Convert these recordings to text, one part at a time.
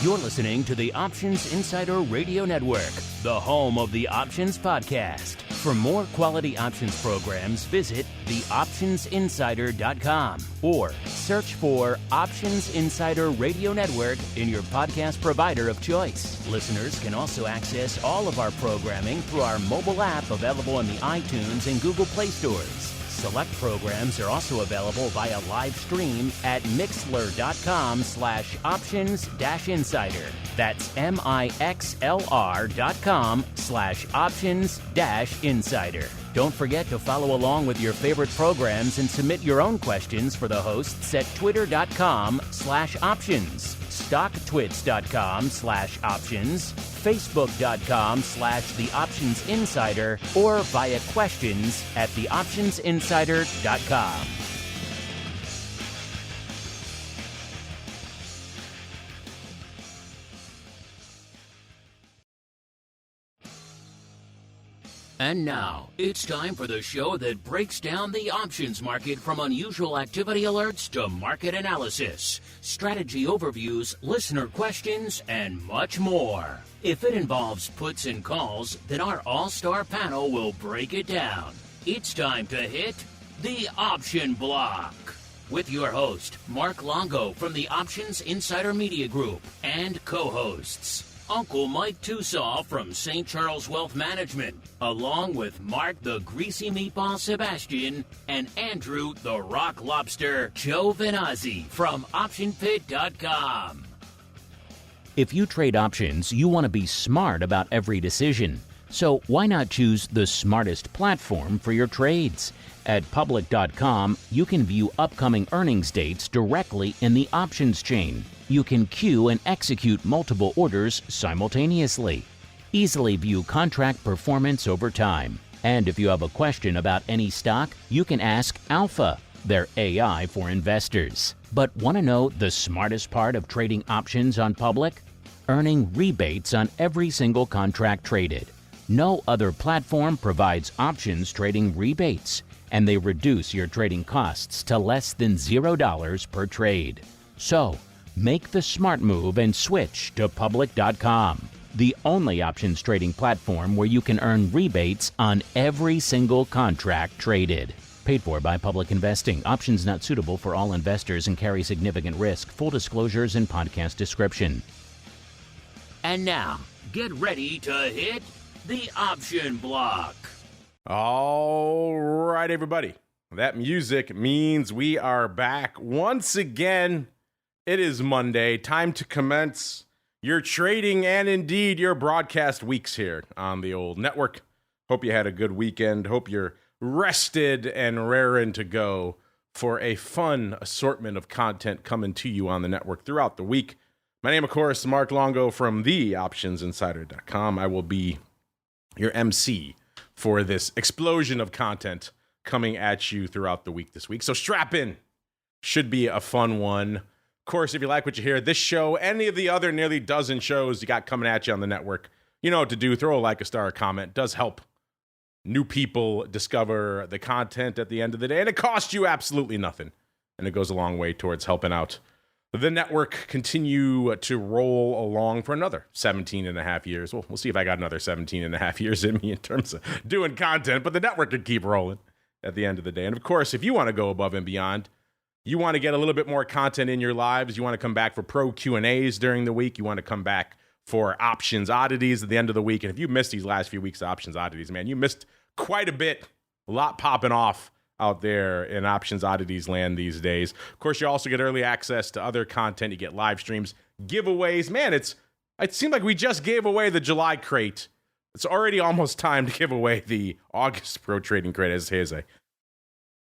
You're listening to the Options Insider Radio Network, the home of the Options Podcast. For more quality options programs, visit theoptionsinsider.com or search for Options Insider Radio Network in your podcast provider of choice. Listeners can also access all of our programming through our mobile app available in the iTunes and Google Play stores. Select programs are also available via live stream at mixlr.com/options-insider. That's mixlr.com/options-insider. Don't forget to follow along with your favorite programs and submit your own questions for the hosts at twitter.com/options, stocktwits.com/options, facebook.com/theoptionsinsider, or via questions at theoptionsinsider.com. And now, it's time for the show that breaks down the options market from unusual activity alerts to market analysis, strategy overviews, listener questions, and much more. If it involves puts and calls, then our all-star panel will break it down. It's time to hit the Option Block with your host, Mark Longo from the Options Insider Media Group, and co-hosts, Uncle Mike Tosaw from St. Charles Wealth Management, along with Mark the Greasy Meatball Sebastian and Andrew the Rock Lobster Giovinazzi from OptionPit.com. If you trade options, you want to be smart about every decision. So why not choose the smartest platform for your trades? At Public.com, you can view upcoming earnings dates directly in the options chain. You can queue and execute multiple orders simultaneously. Easily view contract performance over time. And if you have a question about any stock, you can ask Alpha, their AI for investors. But want to know the smartest part of trading options on Public? Earning rebates on every single contract traded. No other platform provides options trading rebates, and they reduce your trading costs to less than $0 per trade. So, make the smart move and switch to Public.com, the only options trading platform where you can earn rebates on every single contract traded. Paid for by Public Investing. Options not suitable for all investors and carry significant risk. Full disclosures in podcast description. And now, get ready to hit the Option Block. All right, everybody. That music means we are back once again. It is Monday. Time to commence your trading and indeed your broadcast weeks here on the old network. Hope you had a good weekend. Hope you're rested and raring to go for a fun assortment of content coming to you on the network throughout the week. My name, of course, is Mark Longo from theoptionsinsider.com. I will be your MC for this explosion of content coming at you throughout the week this week. So strap in. Should be a fun one. Of course, if you like what you hear, this show, any of the other nearly dozen shows you got coming at you on the network, you know what to do. Throw a like, a star, a comment. It does help new people discover the content at the end of the day. And it costs you absolutely nothing. And it goes a long way towards helping out the network continue to roll along for another 17 and a half years. Well, we'll see if I got another 17 and a half years in me in terms of doing content, but the network could keep rolling at the end of the day. And of course, if you want to go above and beyond, you want to get a little bit more content in your lives, you want to come back for pro Q&As during the week, you want to come back for options oddities at the end of the week. And if you missed these last few weeks of options oddities, man, you missed quite a bit, a lot popping off out there in options oddities land these days. Of course, you also get early access to other content. You get live streams, giveaways. Man, it seemed like we just gave away the July crate. It's already almost time to give away the August pro trading crate as I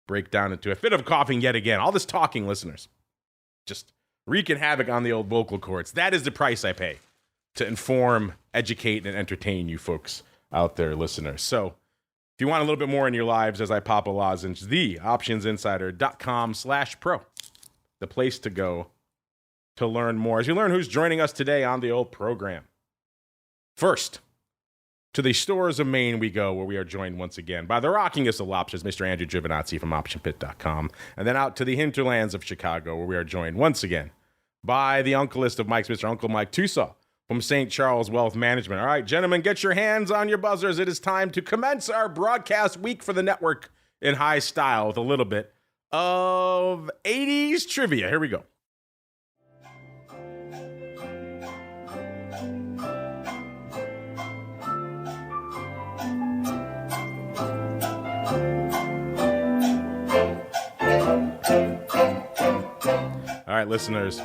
break down into a fit of coughing yet again. All this talking, listeners, just wreaking havoc on the old vocal cords. That is the price I pay to inform, educate, and entertain you folks out there, listeners. So if you want a little bit more in your lives as I pop a lozenge, theoptionsinsider.com/pro, the place to go to learn more. As you learn who's joining us today on the old program. First, to the stores of Maine we go, where we are joined once again by the rockingest of lobsters, Mr. Andrew Giovinazzi from OptionPit.com. And then out to the hinterlands of Chicago, where we are joined once again by the uncleist of Mike's, Mr. Uncle Mike Tosaw from St. Charles Wealth Management. All right, gentlemen, get your hands on your buzzers. It is time to commence our broadcast week for the network in high style with a little bit of 80s trivia. Here we go. All right, listeners,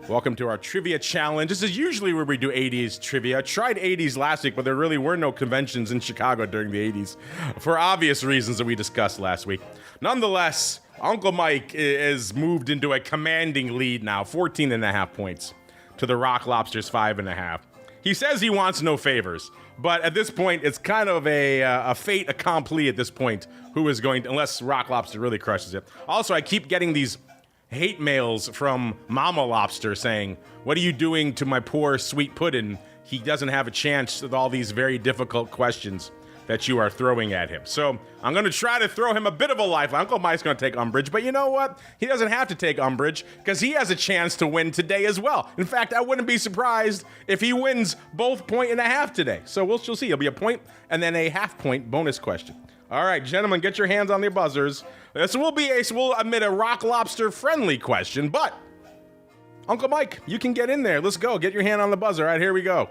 welcome to our trivia challenge. This is usually where we do 80s trivia. I tried 80s last week, but there really were no conventions in Chicago during the 80s for obvious reasons that we discussed last week. Nonetheless, Uncle Mike is moved into a commanding lead now, 14.5 points to the Rock Lobster's 5.5. He says he wants no favors, but at this point, it's kind of a fait accompli at this point, who is going to, unless Rock Lobster really crushes it. Also, I keep getting these hate mails from Mama Lobster saying, "What are you doing to my poor sweet puddin'? He doesn't have a chance with all these very difficult questions that you are throwing at him." So I'm going to try to throw him a bit of a lifeline. Uncle Mike's going to take umbrage, but you know what? He doesn't have to take umbrage because he has a chance to win today as well. In fact, I wouldn't be surprised if he wins both 1.5 today. So we'll see. It'll be a point and then a half-point bonus question. All right, gentlemen, get your hands on your buzzers. This will be we'll admit a Rock Lobster friendly question, but Uncle Mike, you can get in there. Let's go. Get your hand on the buzzer. All right, here we go.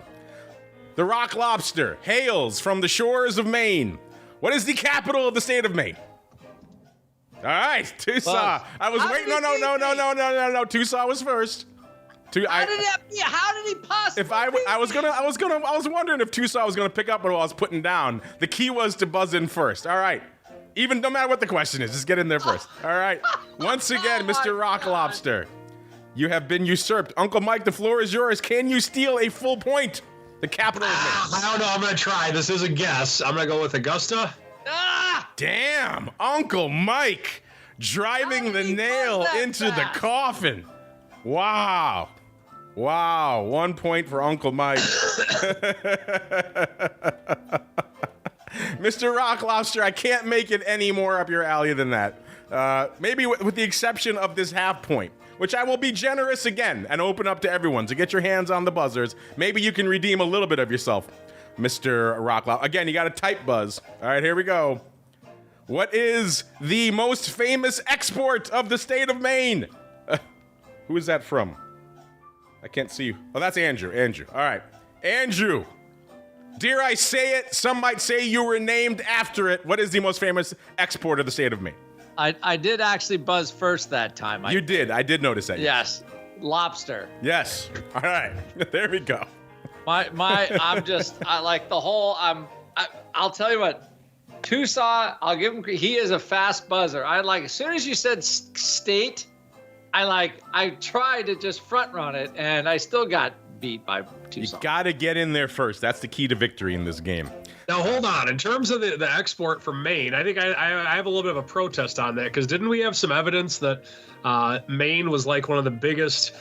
The Rock Lobster hails from the shores of Maine. What is the capital of the state of Maine? All right, Tosaw. I was waiting. No. Tosaw was first. How did he possibly? I was wondering if Tosaw was gonna pick up what I was putting down. The key was to buzz in first. All right. Even no matter what the question is, just get in there first. All right. Once again, Mr. Rock Lobster, you have been usurped. Uncle Mike, the floor is yours. Can you steal a full point? The capital of Maine. I don't know. I'm gonna try. This is a guess. I'm gonna go with Augusta. Damn, Uncle Mike driving the nail into the coffin. Wow. 1 point for Uncle Mike. Mr. Rock Lobster, I can't make it any more up your alley than that. Maybe with the exception of this half point, which I will be generous again and open up to everyone. So get your hands on the buzzers. Maybe you can redeem a little bit of yourself, Mr. Rock Lobster. Again, you got to type buzz. All right, here we go. What is the most famous export of the state of Maine? Who is that from? I can't see you. Oh, that's Andrew. All right. Andrew. Dare I say it? Some might say you were named after it. What is the most famous export of the state of Maine? I did actually buzz first that time. You did. I did notice that. Yes. Lobster. Yes. All right. There we go. I like the whole, I'll tell you what, Tosaw, I'll give him, he is a fast buzzer. As soon as you said state, I tried to just front run it, and I still got beat by Tosaw. You got to get in there first. That's the key to victory in this game. Now, hold on. In terms of the export from Maine, I think I have a little bit of a protest on that, because didn't we have some evidence that Maine was like one of the biggest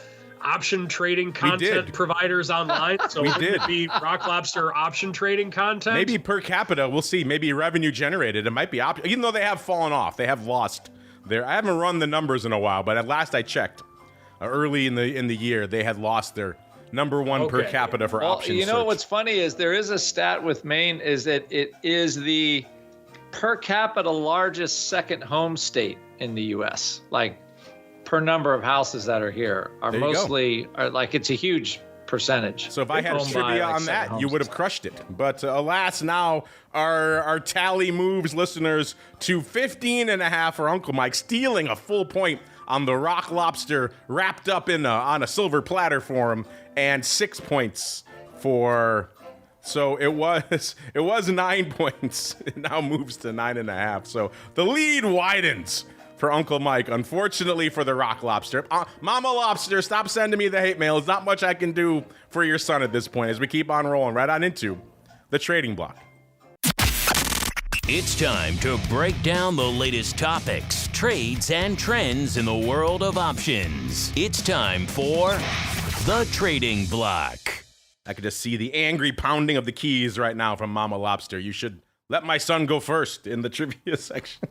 option trading content providers online? So we wouldn't did. it be Rock Lobster option trading content? Maybe per capita. We'll see. Maybe revenue generated. It might be even though they have fallen off. They have lost. I haven't run the numbers in a while, but at last I checked, early in the year, they had lost their number one per capita for options. You know what's funny is there is a stat with Maine is that it is the per capita largest second home state in the U.S. Like per number of houses that are here are it's a huge percentage. So if I had trivia on that, you would have crushed it. But alas, now our tally moves, listeners, to 15.5 for Uncle Mike, stealing a full point on the Rock Lobster wrapped up on a silver platter for him, and 6 points for. So it was 9 points. It now moves to 9.5. So the lead widens for Uncle Mike. Unfortunately for the Rock Lobster. Mama Lobster, stop sending me the hate mail. There's not much I can do for your son at this point as we keep on rolling right on into the trading block. It's time to break down the latest topics, trades, and trends in the world of options. It's time for the trading block. I could just see the angry pounding of the keys right now from Mama Lobster. You should let my son go first in the trivia section.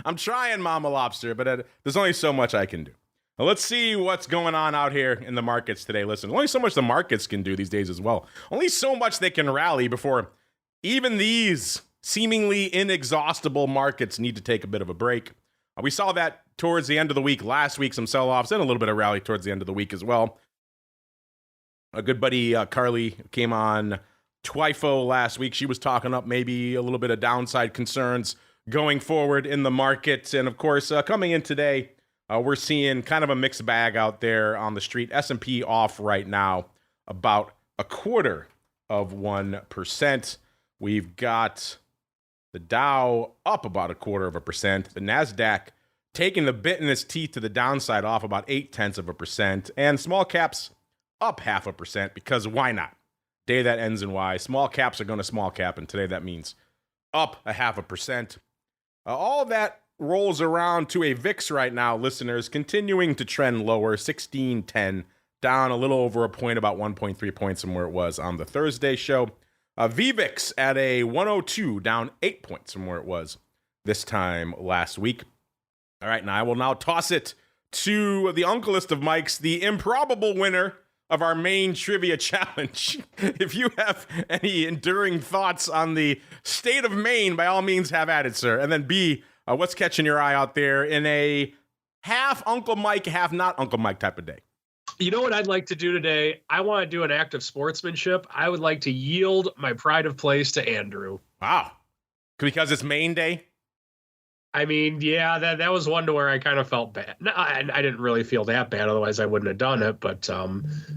I'm trying, Mama Lobster, but there's only so much I can do. Well, let's see what's going on out here in the markets today. Listen, only so much the markets can do these days as well. Only so much they can rally before even these seemingly inexhaustible markets need to take a bit of a break. We saw that towards the end of the week last week, some sell-offs and a little bit of rally towards the end of the week as well. A good buddy, Carly, came on Twifo last week. She was talking up maybe a little bit of downside concerns going forward in the market. And of course, coming in today, we're seeing kind of a mixed bag out there on the street. S&P off right now about 0.25%. We've got the Dow up about 0.25%. The NASDAQ taking the bit in its teeth to the downside, off about 0.8%. And small caps up 0.5%, because why not? Day that ends in Y. Small caps are going to small cap, and today that means up 0.5%. All of that rolls around to a VIX right now, listeners, continuing to trend lower, 1610, down a little over a point, about 1.3 points from where it was on the Thursday show. VVIX at a 102, down 8 points from where it was this time last week. All right, now I will now toss it to the uncleist of Mike's, the improbable winner of our main trivia challenge. If you have any enduring thoughts on the state of Maine, by all means have at it, sir. And then B, what's catching your eye out there in a half Uncle Mike, half not Uncle Mike type of day? You know what I'd like to do today? I want to do an act of sportsmanship. I would like to yield my pride of place to Andrew. Wow. Because it's Maine Day? I mean, yeah, that was one to where I kind of felt bad. No, I didn't really feel that bad. Otherwise, I wouldn't have done it. But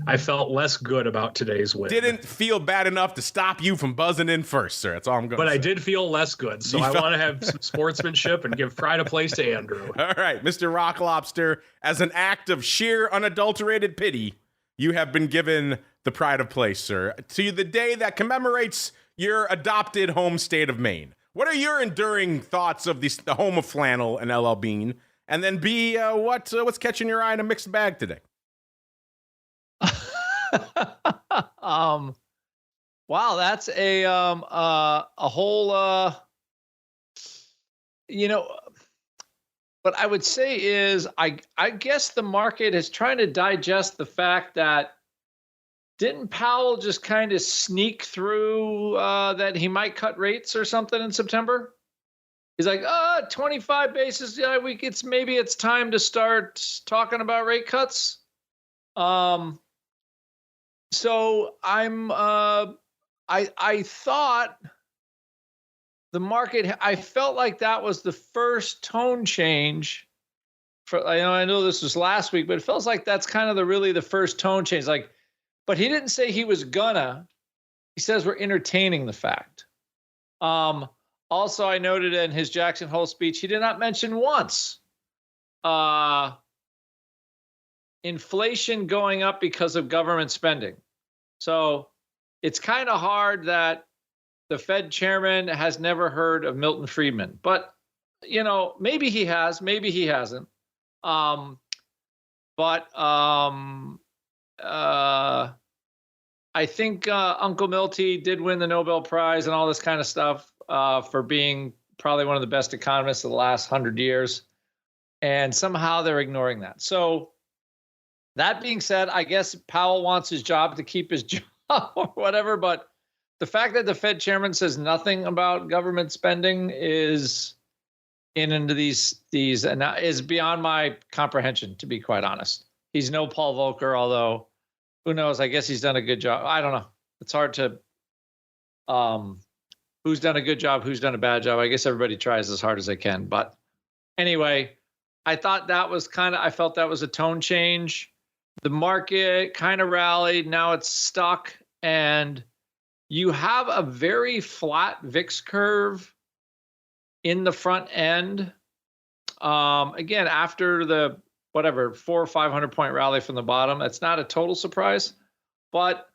I felt less good about today's win. Didn't feel bad enough to stop you from buzzing in first, sir. That's all I'm going to say. But I did feel less good. So I want to have some sportsmanship and give pride of place to Andrew. All right, Mr. Rock Lobster, as an act of sheer unadulterated pity, you have been given the pride of place, sir, to the day that commemorates your adopted home state of Maine. What are your enduring thoughts of the home of flannel and LL Bean? And then B, what's catching your eye in a mixed bag today? Wow, that's a whole what I would say is I guess the market is trying to digest the fact that didn't Powell just kind of sneak through that he might cut rates or something in September? He's like, 25 basis weeks. Maybe it's time to start talking about rate cuts. So I'm I thought the market. I felt like that was the first tone change. I know this was last week, but it feels like that's kind of really the first tone change. Like. But he didn't say he was gonna. He says we're entertaining the fact. Also, I noted in his Jackson Hole speech, he did not mention once inflation going up because of government spending. So it's kind of hard that the Fed chairman has never heard of Milton Friedman. But, maybe he has, maybe he hasn't. I think Uncle Milty did win the Nobel Prize and all this kind of stuff for being probably one of the best economists of the last 100 years. And somehow they're ignoring that. So that being said, I guess Powell wants his job to keep his job or whatever. But the fact that the Fed chairman says nothing about government spending is into these is beyond my comprehension, to be quite honest. He's no Paul Volcker, although who knows? I guess he's done a good job. I don't know. It's hard to who's done a good job, who's done a bad job. I guess everybody tries as hard as they can. But anyway, I thought that was I felt that was a tone change. The market kind of rallied. Now it's stuck. And you have a very flat VIX curve in the front end. Again, after the 400 or 500 point rally from the bottom. That's not a total surprise, but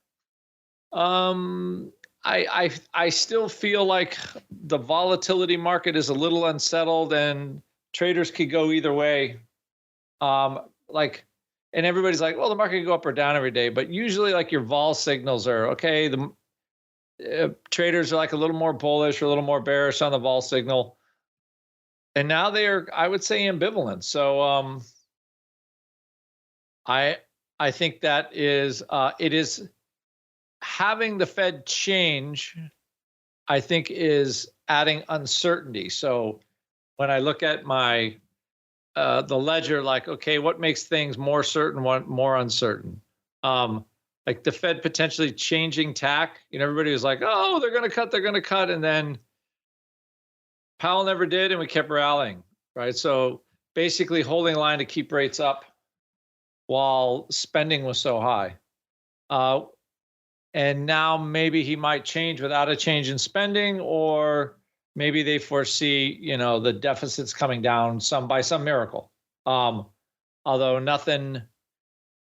I still feel like the volatility market is a little unsettled and traders could go either way. And everybody's like, well, the market can go up or down every day, but usually like your vol signals are okay. The traders are like a little more bullish or a little more bearish on the vol signal. And now they are, I would say, ambivalent. So, I think that is it is having the Fed change, I think, is adding uncertainty. So when I look at my the ledger, like, okay, what makes things more certain, what more uncertain? Like the Fed potentially changing tack. Everybody was like, oh, they're going to cut. And then Powell never did, and we kept rallying, right? So basically holding line to keep rates up while spending was so high. And now maybe he might change without a change in spending, or maybe they foresee, the deficits coming down by some miracle. Although nothing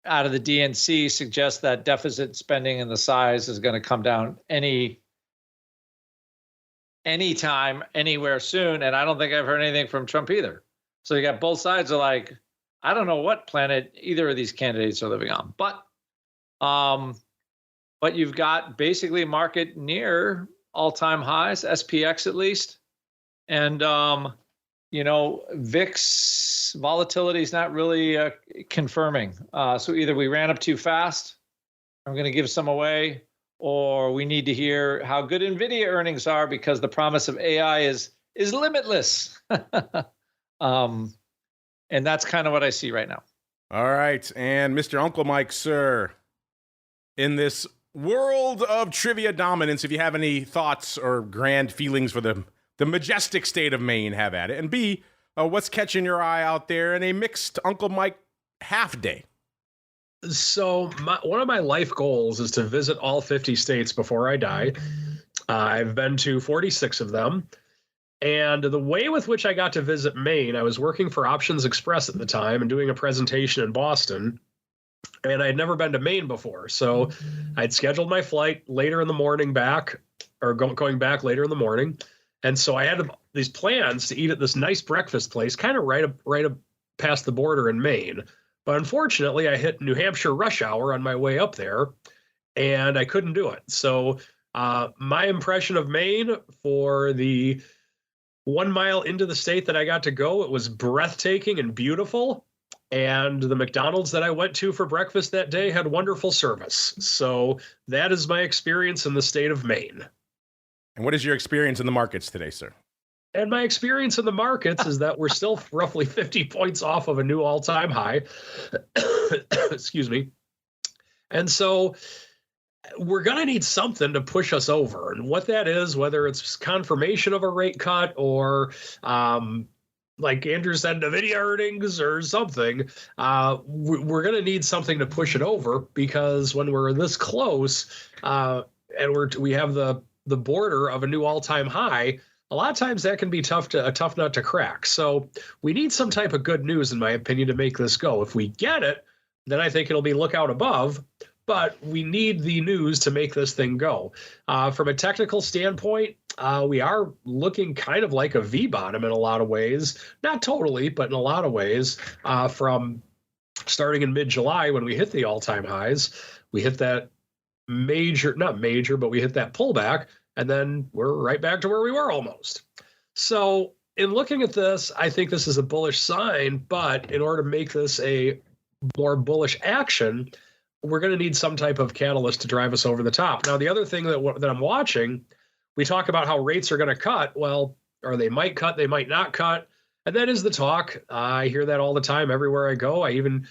out of the DNC suggests that deficit spending and the size is going to come down anytime, anywhere soon. And I don't think I've heard anything from Trump either. So you got both sides are like, I don't know what planet either of these candidates are living on. But you've got basically market near all-time highs, SPX at least. And, VIX volatility is not really confirming. So either we ran up too fast, I'm going to give some away, or we need to hear how good Nvidia earnings are because the promise of AI is limitless. And that's kind of what I see right now. All right. And Mr. Uncle Mike, sir, in this world of trivia dominance, if you have any thoughts or grand feelings for the majestic state of Maine, have at it. And B, what's catching your eye out there in a mixed Uncle Mike half day? So one of my life goals is to visit all 50 states before I die. I've been to 46 of them. And the way with which I got to visit Maine, I was working for Options Express at the time and doing a presentation in Boston. And I had never been to Maine before. So I'd scheduled my flight later in the morning back, or going back later in the morning. And so I had these plans to eat at this nice breakfast place, kind of right up past the border in Maine. But unfortunately, I hit New Hampshire rush hour on my way up there, and I couldn't do it. So my impression of Maine for the 1 mile into the state that I got to go, it was breathtaking and beautiful. And the McDonald's that I went to for breakfast that day had wonderful service. So that is my experience in the state of Maine. And what is your experience in the markets today, sir? And my experience in the markets is that we're still roughly 50 points off of a new all-time high. Excuse me. And so we're going to need something to push us over. And what that is, whether it's confirmation of a rate cut or like Andrew said, Nvidia earnings or something, we're going to need something to push it over, because when we're this close and we have the border of a new all-time high, a lot of times that can be a tough nut to crack. So we need some type of good news, in my opinion, to make this go. If we get it, then I think it'll be look out above. But we need the news to make this thing go. From a technical standpoint, we are looking kind of like a V bottom in a lot of ways. Not totally, but in a lot of ways. From starting in mid-July when we hit the all-time highs, we hit that not major, but we hit that pullback, and then we're right back to where we were almost. So in looking at this, I think this is a bullish sign, but in order to make this a more bullish action, we're going to need some type of catalyst to drive us over the top. Now, the other thing that I'm watching, we talk about how rates are going to cut. Well, or they might cut, they might not cut. And that is the talk. I hear that all the time everywhere I go. I even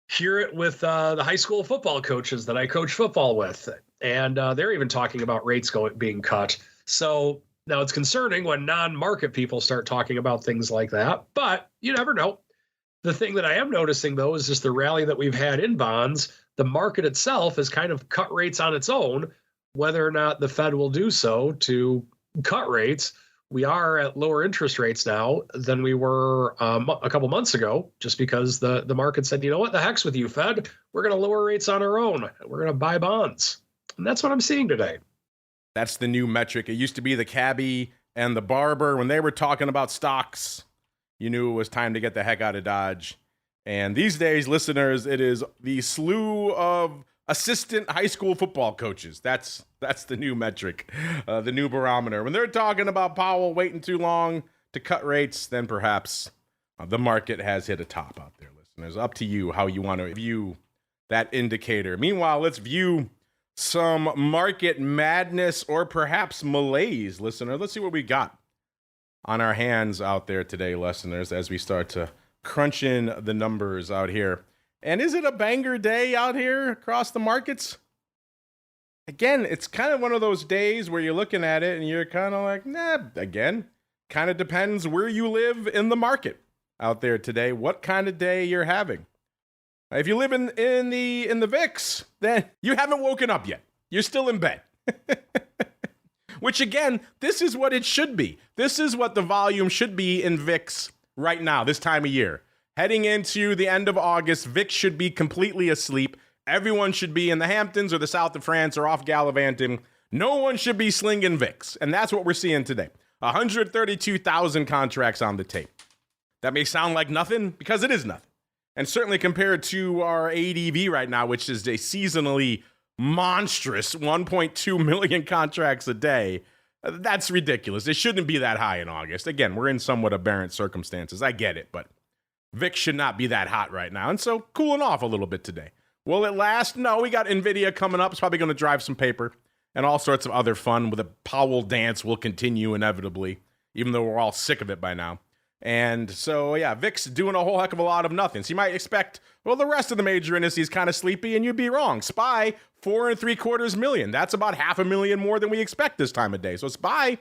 hear it with the high school football coaches that I coach football with. And they're even talking about rates being cut. So now it's concerning when non-market people start talking about things like that, but you never know. The thing that I am noticing, though, is just the rally that we've had in bonds. The market itself has kind of cut rates on its own. Whether or not the Fed will do so to cut rates, we are at lower interest rates now than we were a couple months ago, just because the market said, you know what, the heck's with you, Fed. We're going to lower rates on our own. We're going to buy bonds. And that's what I'm seeing today. That's the new metric. It used to be the cabbie and the barber. When they were talking about stocks, you knew it was time to get the heck out of Dodge. And these days, listeners, it is the slew of assistant high school football coaches. That's the new metric, the new barometer. When they're talking about Powell waiting too long to cut rates, then perhaps the market has hit a top out there, listeners. It's up to you how you want to view that indicator. Meanwhile, let's view some market madness or perhaps malaise, listener. Let's see what we got on our hands out there today, listeners, as we start to crunch in the numbers out here. And is it a banger day out here across the markets? Again, it's kind of one of those days where you're looking at it and you're kind of like, nah, again, kind of depends where you live in the market out there today, what kind of day you're having. If you live in the VIX, then you haven't woken up yet. You're still in bed. Which again, this is what it should be. This is what the volume should be in VIX right now, this time of year. Heading into the end of August, VIX should be completely asleep. Everyone should be in the Hamptons or the south of France or off gallivanting. No one should be slinging VIX. And that's what we're seeing today. 132,000 contracts on the tape. That may sound like nothing because it is nothing. And certainly compared to our ADV right now, which is a seasonally monstrous 1.2 million contracts a day, that's ridiculous. It shouldn't be that high in August. Again, we're in somewhat aberrant circumstances. I get it, but VIX should not be that hot right now. And so cooling off a little bit today. Will it last? No, we got Nvidia coming up. It's probably going to drive some paper and all sorts of other fun. With a Powell dance will continue inevitably, even though we're all sick of it by now. And so, yeah, VIX doing a whole heck of a lot of nothing. So you might expect, well, the rest of the major indices kind of sleepy, and you'd be wrong. SPY, 4.75 million. That's about 500,000 more than we expect this time of day. So SPY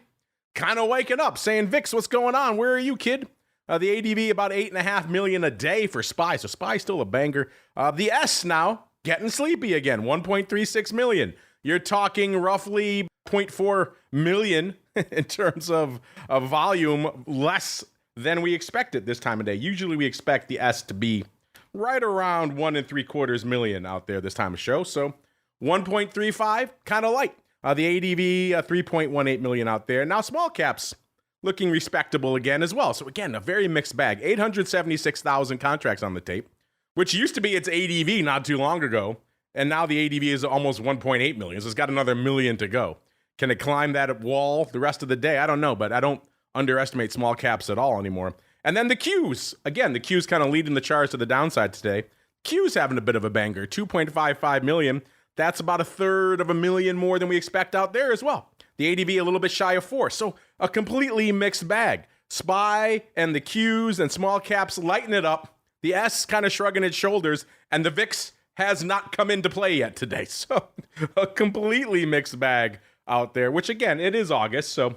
kind of waking up, saying, VIX, what's going on? Where are you, kid? The ADV about 8.5 million a day for SPY. So SPY still a banger. The S now getting sleepy again, 1.36 million. You're talking roughly 0.4 million in terms of volume, less than we expected this time of day. Usually we expect the S to be right around 1.75 million out there this time of show. So 1.35, kind of light. The ADV, 3.18 million out there. Now small caps looking respectable again as well. So again, a very mixed bag. 876,000 contracts on the tape, which used to be its ADV not too long ago. And now the ADV is almost 1.8 million. So it's got another million to go. Can it climb that wall the rest of the day? I don't know, but I don't underestimate small caps at all anymore. And then the Qs. Again, the Qs kind of leading the charge to the downside today. Qs having a bit of a banger, 2.55 million. That's about 1/3 of a million more than we expect out there as well. The ADV a little bit shy of 4. So a completely mixed bag. SPY and the Qs and small caps lighten it up. The S kind of shrugging its shoulders. And the VIX has not come into play yet today. So a completely mixed bag out there, which again, it is August, so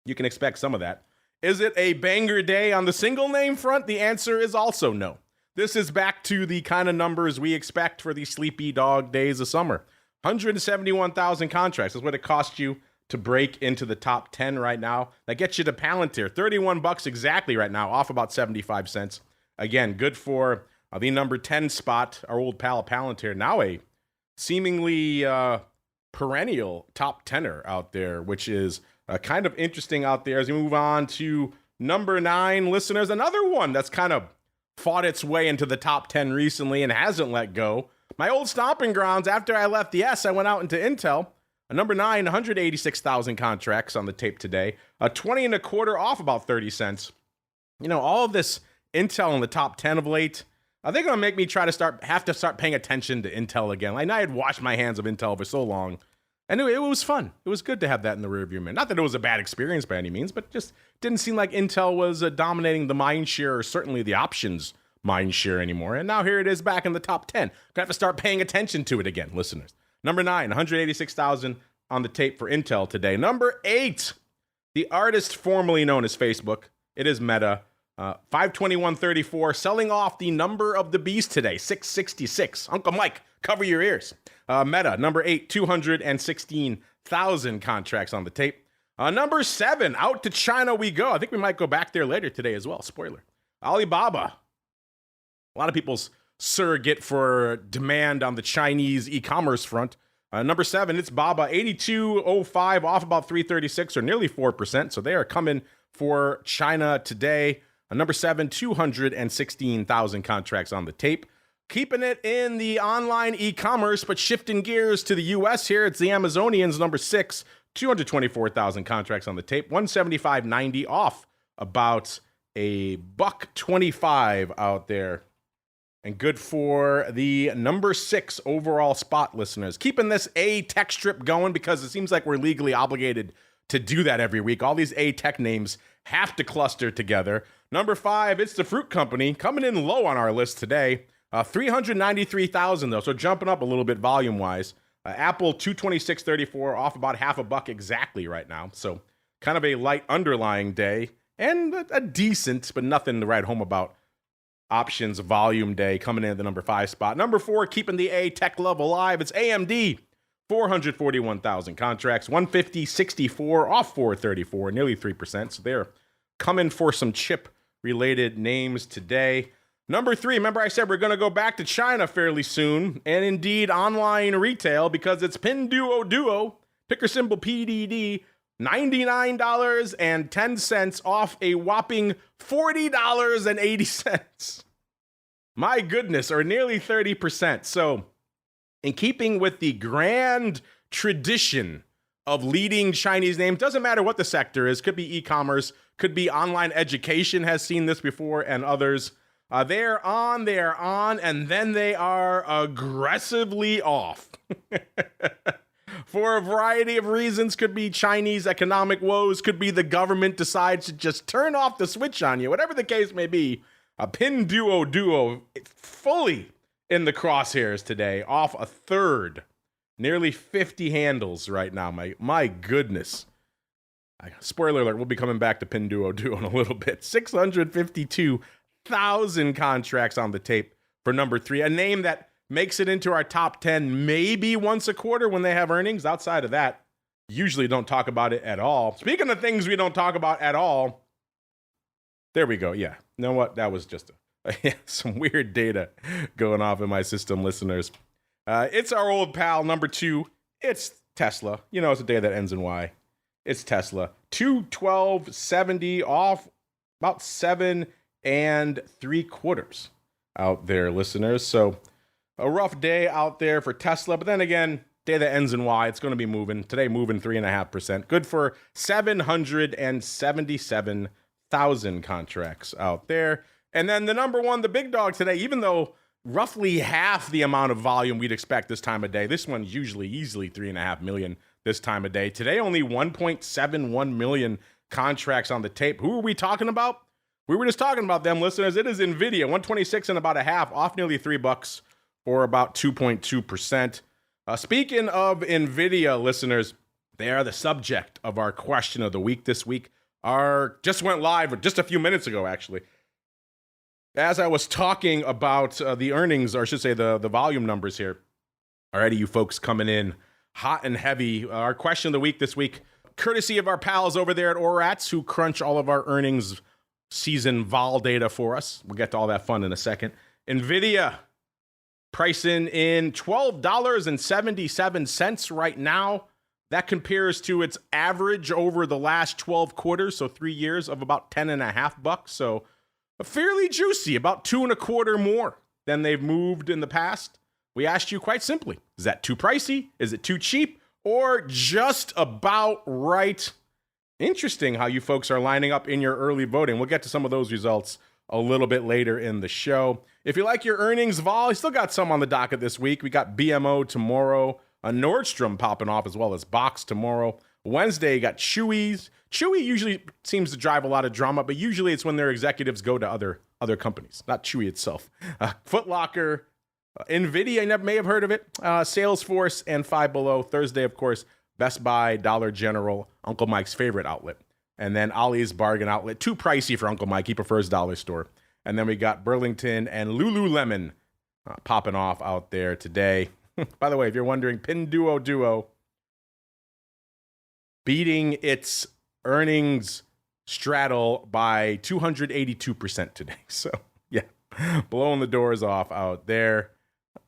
you can expect some of that. Is it a banger day on the single name front? The answer is also no. This is back to the kind of numbers we expect for the sleepy dog days of summer. 171,000 contracts is what it cost you to break into the top 10 right now. That gets you to Palantir, $31 exactly right now, off about 75 cents. Again, good for the number 10 spot, our old pal Palantir, now a seemingly perennial top 10er out there, which is kind of interesting out there as we move on to number 9, listeners. Another one that's kind of fought its way into the top 10 recently and hasn't let go. My old stomping grounds, after I left the S, I went out into Intel. Number 9, 186,000 contracts on the tape today. 20.25 off about 30 cents. You know, all of this Intel in the top 10 of late, I think it'll make me have to start paying attention to Intel again. Like, I had washed my hands of Intel for so long. And it was fun. It was good to have that in the rearview mirror. Not that it was a bad experience by any means, but just didn't seem like Intel was dominating the mind share, or certainly the options mind share anymore. And now here it is back in the top 10. Gonna have to start paying attention to it again, listeners. Number 9, 186,000 on the tape for Intel today. Number 8, the artist formerly known as Facebook. It is Meta. 521.34, selling off the number of the beast today, 666. Uncle Mike, cover your ears. Meta, number 8, 216,000 contracts on the tape. Number 7, out to China we go. I think we might go back there later today as well. Spoiler. Alibaba. A lot of people's surrogate for demand on the Chinese e-commerce front. Number 7, it's Baba, 82.05, off about 336, or nearly 4%. So they are coming for China today. Number 7, 216,000 contracts on the tape. Keeping it in the online e-commerce, but shifting gears to the U.S. here. It's the Amazonians, number 6, 224,000 contracts on the tape. 175.90 off about $1.25 out there and good for the number 6 overall spot, listeners. Keeping this A tech strip going because it seems like we're legally obligated to do that every week. All these A tech names have to cluster together. Number 5, it's the fruit company, coming in low on our list today. 393,000 though, so jumping up a little bit volume-wise. Apple 226.34, off about half a buck exactly right now. So kind of a light underlying day and a decent, but nothing to write home about, options volume day coming in at the number 5 spot. Number 4, keeping the A tech love alive. It's AMD, 441,000 contracts, 150.64, off 434, nearly 3%. So they're coming for some chip-related names today. Number 3, remember I said we're going to go back to China fairly soon, and indeed online retail, because it's Pinduoduo, ticker symbol PDD, $99.10 off a whopping $40.80. My goodness, or nearly 30%. So, in keeping with the grand tradition of leading Chinese names, doesn't matter what the sector is, could be e-commerce, could be online education, has seen this before, and others. They're on, and then they are aggressively off. For a variety of reasons. Could be Chinese economic woes, could be the government decides to just turn off the switch on you. Whatever the case may be, Pinduoduo fully in the crosshairs today, off a third. Nearly 50 handles right now. My goodness. Spoiler alert, we'll be coming back to Pinduoduo in a little bit. 652,000 contracts on the tape for number 3. A name that makes it into our top 10 maybe once a quarter when they have earnings. Outside of that, usually don't talk about it at all. Speaking of things we don't talk about at all, there we go. Yeah, you know what? That was just some weird data going off in my system, listeners. It's our old pal, number 2. It's Tesla. You know, it's a day that ends in Y. It's Tesla. 212.70 off about 7 3/4 out there, listeners. So a rough day out there for Tesla, but then again, day that ends in Y, it's going to be moving. Today, moving 3.5%. Good for 777,000 contracts out there. And then the number 1, the big dog today, even though roughly half the amount of volume we'd expect this time of day, this one's usually easily 3.5 million this time of day. Today, only 1.71 million contracts on the tape. Who are we talking about? We were just talking about them, listeners. It is Nvidia, 126 and about a half, off nearly $3, or about 2.2%. Speaking of Nvidia, listeners, they are the subject of our question of the week this week. Just went live just a few minutes ago, actually. As I was talking about the earnings, or I should say the volume numbers here. Alrighty, you folks coming in hot and heavy. Our question of the week this week, courtesy of our pals over there at ORATS, who crunch all of our earnings season vol data for us. We'll get to all that fun in a second. Nvidia pricing in $12.77 right now. That compares to its average over the last 12 quarters, so 3 years, of about $10.50. So fairly juicy, about 2.25 more than they've moved in the past. We asked you quite simply, is that too pricey? Is it too cheap? Or just about right? Interesting how you folks are lining up in your early voting. We'll get to some of those results a little bit later in the show. If you like your earnings vol, you still got some on the docket this week. We got BMO tomorrow, a Nordstrom popping off, as well as Box tomorrow. Wednesday, you got Chewy's. Chewy usually seems to drive a lot of drama, but usually it's when their executives go to other companies, not Chewy itself. Foot Locker, Nvidia, you may have heard of it, Salesforce, and Five Below. Thursday, of course, Best Buy, Dollar General, Uncle Mike's favorite outlet. And then Ollie's Bargain Outlet. Too pricey for Uncle Mike. He prefers Dollar Store. And then we got Burlington and Lululemon popping off out there today. By the way, if you're wondering, Pinduoduo beating its earnings straddle by 282% today. So, yeah, blowing the doors off out there.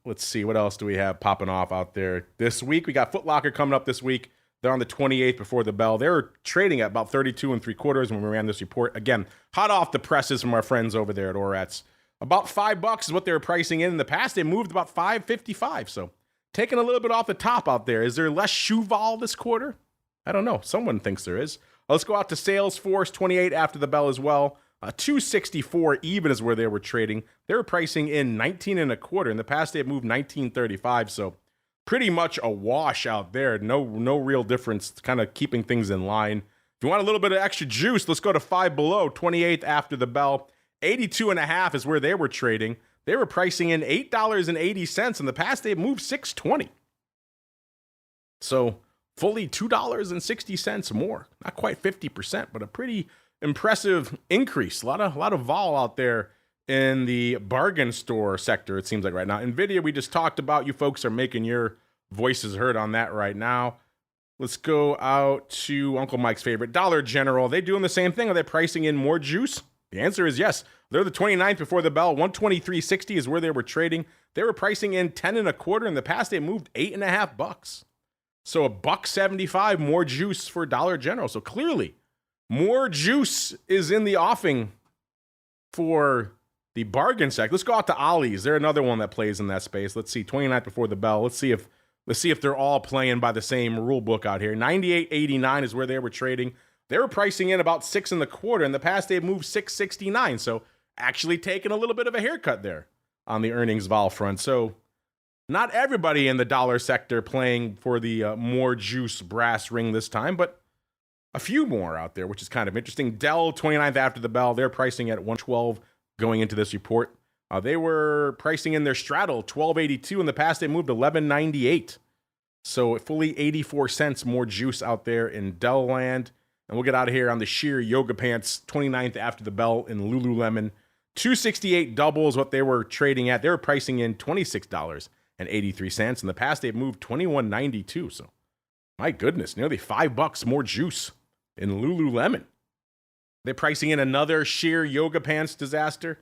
Let's see, what else do we have popping off out there this week? We got Foot Locker coming up this week. They're on the 28th before the bell. They were trading at about 32.75 when we ran this report. Again, hot off the presses from our friends over there at ORATS. About $5 is what they were pricing in the past. They moved about $5.55. So taking a little bit off the top out there. Is there less shoe vol this quarter? I don't know. Someone thinks there is. Let's go out to Salesforce, 28 after the bell as well. 264 even is where they were trading. They were pricing in 19 and a quarter. In the past, they had moved 19.35. So pretty much a wash out there. No real difference, kind of keeping things in line. If you want a little bit of extra juice, let's go to Five Below, 28th after the bell. 82 and a half is where they were trading. They were pricing in $8.80. In the past, they moved $6.20. So fully $2.60 more. Not quite 50%, but a pretty impressive increase. A lot of vol out there in the bargain store sector, it seems like right now. Nvidia, we just talked about. You folks are making your voices heard on that right now. Let's go out to Uncle Mike's favorite, Dollar General. Are they doing the same thing? Are they pricing in more juice? The answer is yes. They're the 29th before the bell. 123.60 is where they were trading. They were pricing in 10 and a quarter. In the past, they moved $8.50. So $1.75 more juice for Dollar General. So clearly, more juice is in the offing for the bargain sec. Let's go out to OLLI's. They're another one that plays in that space. Let's see, 29th before the bell. Let's see if they're all playing by the same rule book out here. 98.89 is where they were trading. They were pricing in about 6 and a quarter. In the past, they've moved 6.69. So actually taking a little bit of a haircut there on the earnings vol front. So not everybody in the dollar sector playing for the more juice brass ring this time, but a few more out there, which is kind of interesting. DELL, 29th after the bell. They're pricing at 112 going into this report. They were pricing in their straddle, 12.82. In the past, they moved 11.98. So fully 84 cents more juice out there in DELL land. And we'll get out of here on the sheer yoga pants, 29th after the bell in Lululemon. 268 doubles what they were trading at. They were pricing in $26.83. In the past, they've moved $21.92. So my goodness, nearly $5 more juice in Lululemon. They're pricing in another sheer yoga pants disaster.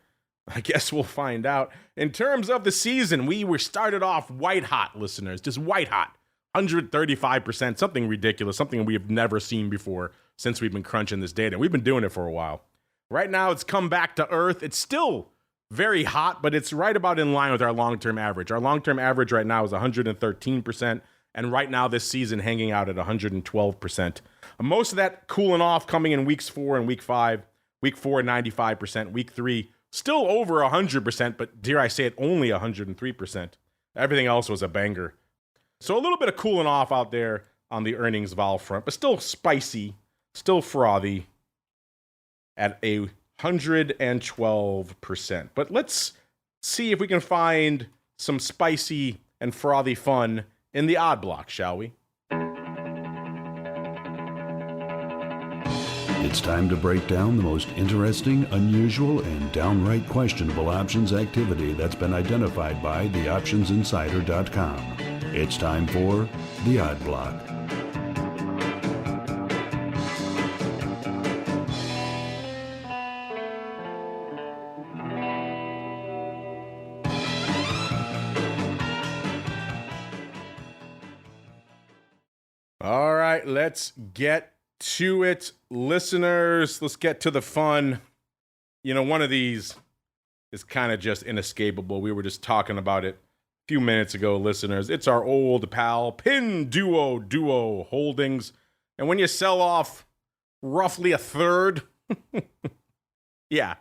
I guess we'll find out. In terms of the season, we were started off white hot, listeners, just white hot. 135%, something ridiculous, something we have never seen before since we've been crunching this data. We've been doing it for a while. Right now, it's come back to earth. It's still very hot, but it's right about in line with our long-term average. Our long-term average right now is 113%, and right now this season hanging out at 112%. Most of that cooling off coming in weeks 4 and week 5. Week 4, 95%. Week 3, still over 100%, but dare I say it, only 103%. Everything else was a banger. So a little bit of cooling off out there on the earnings vol front, but still spicy, still frothy at 112%. But let's see if we can find some spicy and frothy fun in the odd block, shall we? It's time to break down the most interesting, unusual, and downright questionable options activity that's been identified by theoptionsinsider.com. It's time for the Odd Block. All right, let's get to it, listeners. Let's get to the fun. You know, one of these is kind of just inescapable. We were just talking about it a few minutes ago, listeners. It's our old pal, Pinduoduo Holdings. And when you sell off roughly a third, yeah,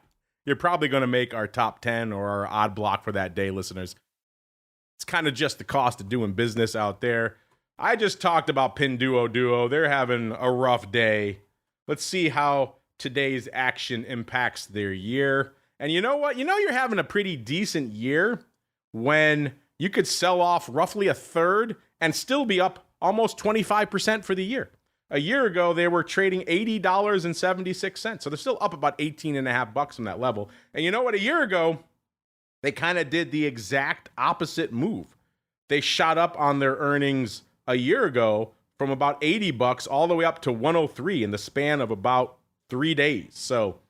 you're probably going to make our top 10 or our odd block for that day, listeners. It's kind of just the cost of doing business out there. I just talked about Pinduoduo. They're having a rough day. Let's see how today's action impacts their year. And you know what? You know you're having a pretty decent year when you could sell off roughly a third and still be up almost 25% for the year. A year ago, they were trading $80.76. So they're still up about $18.50 from that level. And you know what? A year ago, they kind of did the exact opposite move. They shot up on their earnings a year ago from about $80 all the way up to $103 in the span of about 3 days. So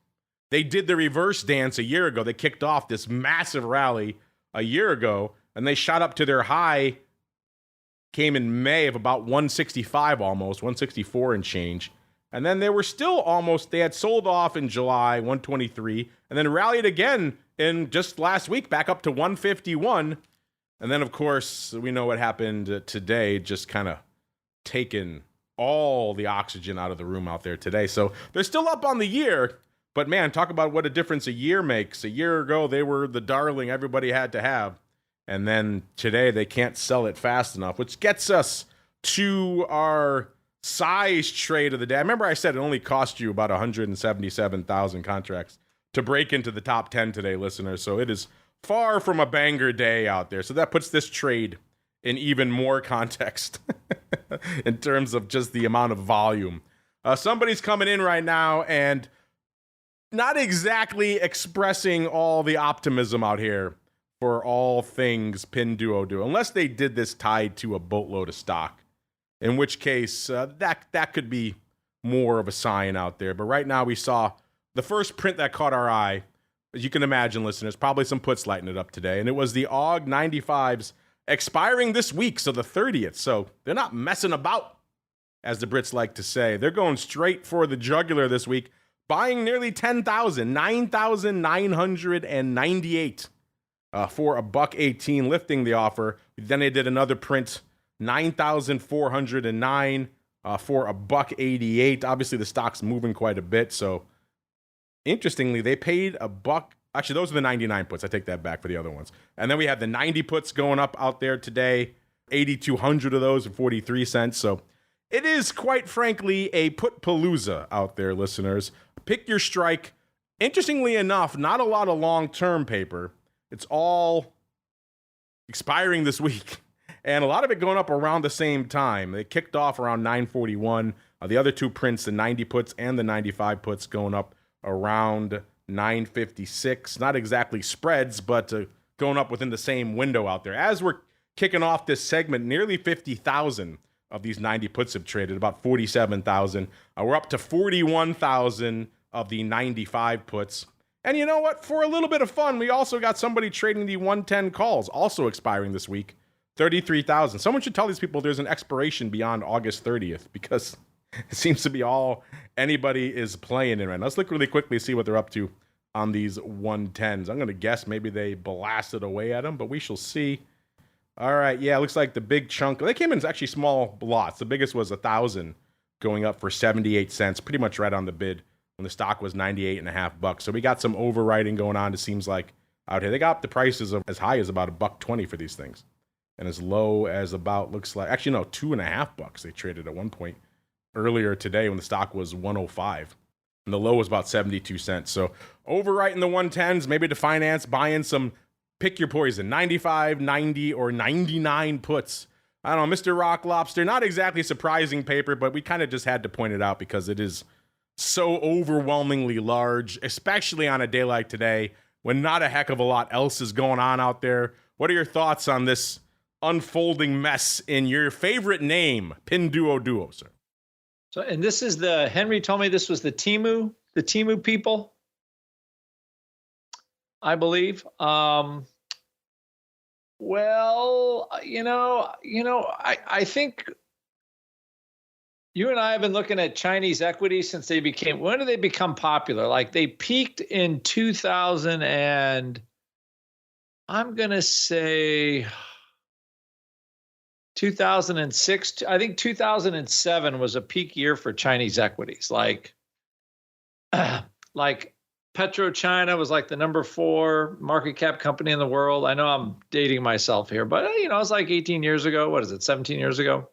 they did the reverse dance a year ago. They kicked off this massive rally a year ago, and they shot up to their high, came in May of about 165 almost, 164 and change. And then they were still almost, they had sold off in July, 123, and then rallied again in just last week, back up to 151. And then, of course, we know what happened today, just kind of taking all the oxygen out of the room out there today. So they're still up on the year, But man, talk about what a difference a year makes. A year ago, they were the darling everybody had to have. And then today, they can't sell it fast enough, which gets us to our size trade of the day. I remember I said it only cost you about 177,000 contracts to break into the top 10 today, listeners. So it is far from a banger day out there. So that puts this trade in even more context in terms of just the amount of volume. Somebody's coming in right now and not exactly expressing all the optimism out here for all things Pinduoduo, unless they did this tied to a boatload of stock, in which case that could be more of a sign out there. But right now we saw the first print that caught our eye, as you can imagine, listeners, probably some puts lighting it up today, and it was the AUG 95s expiring this week, so the 30th. So they're not messing about, as the Brits like to say. They're going straight for the jugular this week, buying nearly 10,000, 9,998 for $1.18, lifting the offer. Then they did another print, 9,409 for $1.88. Obviously, the stock's moving quite a bit, so interestingly, they paid $1. Actually, those are the 99 puts. I take that back for the other ones. And then we have the 90 puts going up out there today, 8,200 of those at 43 cents. So it is, quite frankly, a put palooza out there, listeners. Pick your strike. Interestingly enough, not a lot of long-term paper. It's all expiring this week, and a lot of it going up around the same time. They kicked off around 941. The other two prints, the 90 puts and the 95 puts, going up around 956. Not exactly spreads, but going up within the same window out there. As we're kicking off this segment, nearly 50,000 of these 90 puts have traded, about 47,000. We're up to 41,000 of the 95 puts. And you know what? For a little bit of fun, we also got somebody trading the 110 calls, also expiring this week, 33,000. Someone should tell these people there's an expiration beyond August 30th, because it seems to be all anybody is playing in right now. Let's look really quickly, see what they're up to on these 110s. I'm going to guess maybe they blasted away at them, but we shall see. All right, yeah, it looks like the big chunk. They came in actually small lots. The biggest was 1,000 going up for 78 cents, pretty much right on the bid when the stock was 98.5 bucks. So we got some overwriting going on, it seems like, out here. They got up the prices of as high as about $1.20 for these things, and as low as about, looks like, actually no, 2.5 bucks they traded at one point earlier today when the stock was 105, and the low was about 72 cents. So overwriting the 110s, maybe to finance buying some pick your poison, 95, 90, or 99 puts. I don't know, Mr. Rock Lobster, not exactly surprising paper, but we kind of just had to point it out because it is so overwhelmingly large, especially on a day like today when not a heck of a lot else is going on out there. What are your thoughts on this unfolding mess in your favorite name, Pinduoduo, sir? So, and this is Henry told me this was the Temu people, I believe. Well, I think you and I have been looking at Chinese equities since they became, when did they become popular? Like they peaked in 2000 and I'm going to say 2006. I think 2007 was a peak year for Chinese equities. Like PetroChina was like the number 4 market cap company in the world. I know I'm dating myself here, but it was like 18 years ago. What is it? 17 years ago.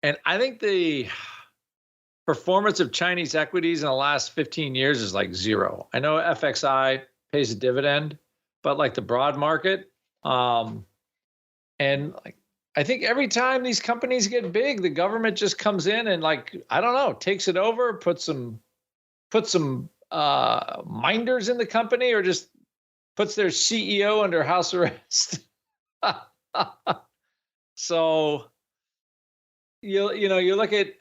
And I think the performance of Chinese equities in the last 15 years is like zero. I know FXI pays a dividend, but like the broad market, and like I think every time these companies get big, the government just comes in and like, I don't know, takes it over, put some minders in the company, or just puts their CEO under house arrest. So you look at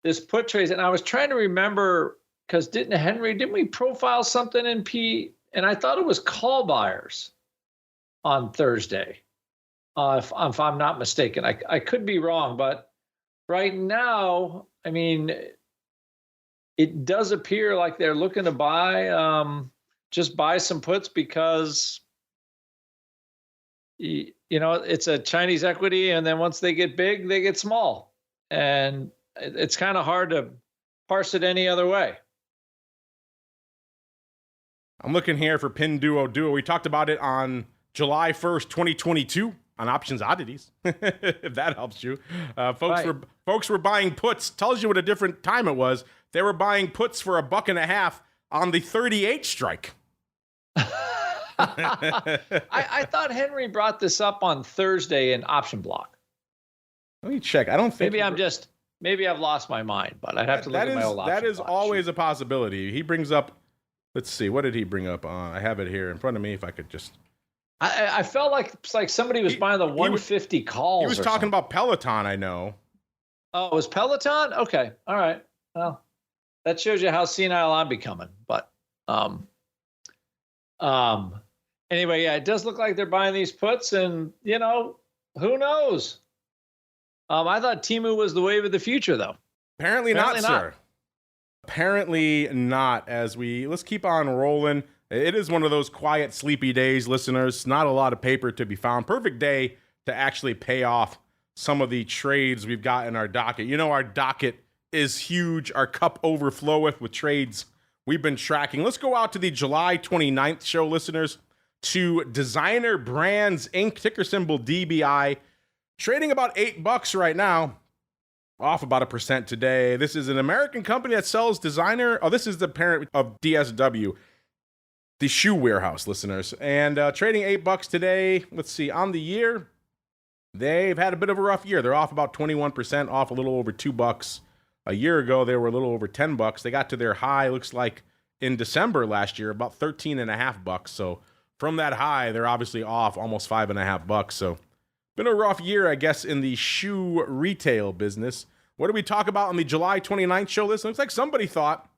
this put trades, and I was trying to remember, because didn't we profile something in P? And I thought it was call buyers on Thursday, if I'm not mistaken. I could be wrong, but right now, I mean, it does appear like they're looking to buy, just buy some puts because, it's a Chinese equity, and then once they get big, they get small, and it's kind of hard to parse it any other way. I'm looking here for Pin Duo Duo. We talked about it on July 1st, 2022 on Options Oddities, if that helps you. Folks were buying puts. Tells you what a different time it was. They were buying puts for $1.50 on the 38 strike. I thought Henry brought this up on Thursday in Option Block. Let me check. I don't think. Maybe I've lost my mind, but I'd have to look at my old Option That is Block always sheet. a possibility. He brings up. Let's see. What did he bring up? I have it here in front of me. If I could just. I felt like it's like somebody was buying the 150 calls. He was talking about Peloton, I know. Oh, it was Peloton? Okay. All right. Well, that shows you how senile I'm becoming. But anyway, yeah, it does look like they're buying these puts, and who knows? I thought Temu was the wave of the future, though. Apparently not, sir. Apparently not. Let's keep on rolling. It is one of those quiet, sleepy days, listeners. Not a lot of paper to be found. Perfect day to actually pay off some of the trades we've got in our docket. Our docket is huge. Our cup overfloweth with trades we've been tracking. Let's go out to the July 29th show, listeners, to Designer Brands Inc., ticker symbol DBI, trading about $8 right now, off about 1% today. This is an American company that sells designer. Oh, this is the parent of DSW. The shoe warehouse, listeners, and trading $8 today. Let's see, on the year, they've had a bit of a rough year. They're off about 21%, off a little over $2. A year ago, they were a little over $10. They got to their high, looks like in December last year, about $13.50. So from that high, they're obviously off almost $5.50. So been a rough year, I guess, in the shoe retail business. What did we talk about on the July 29th show list? It looks like somebody thought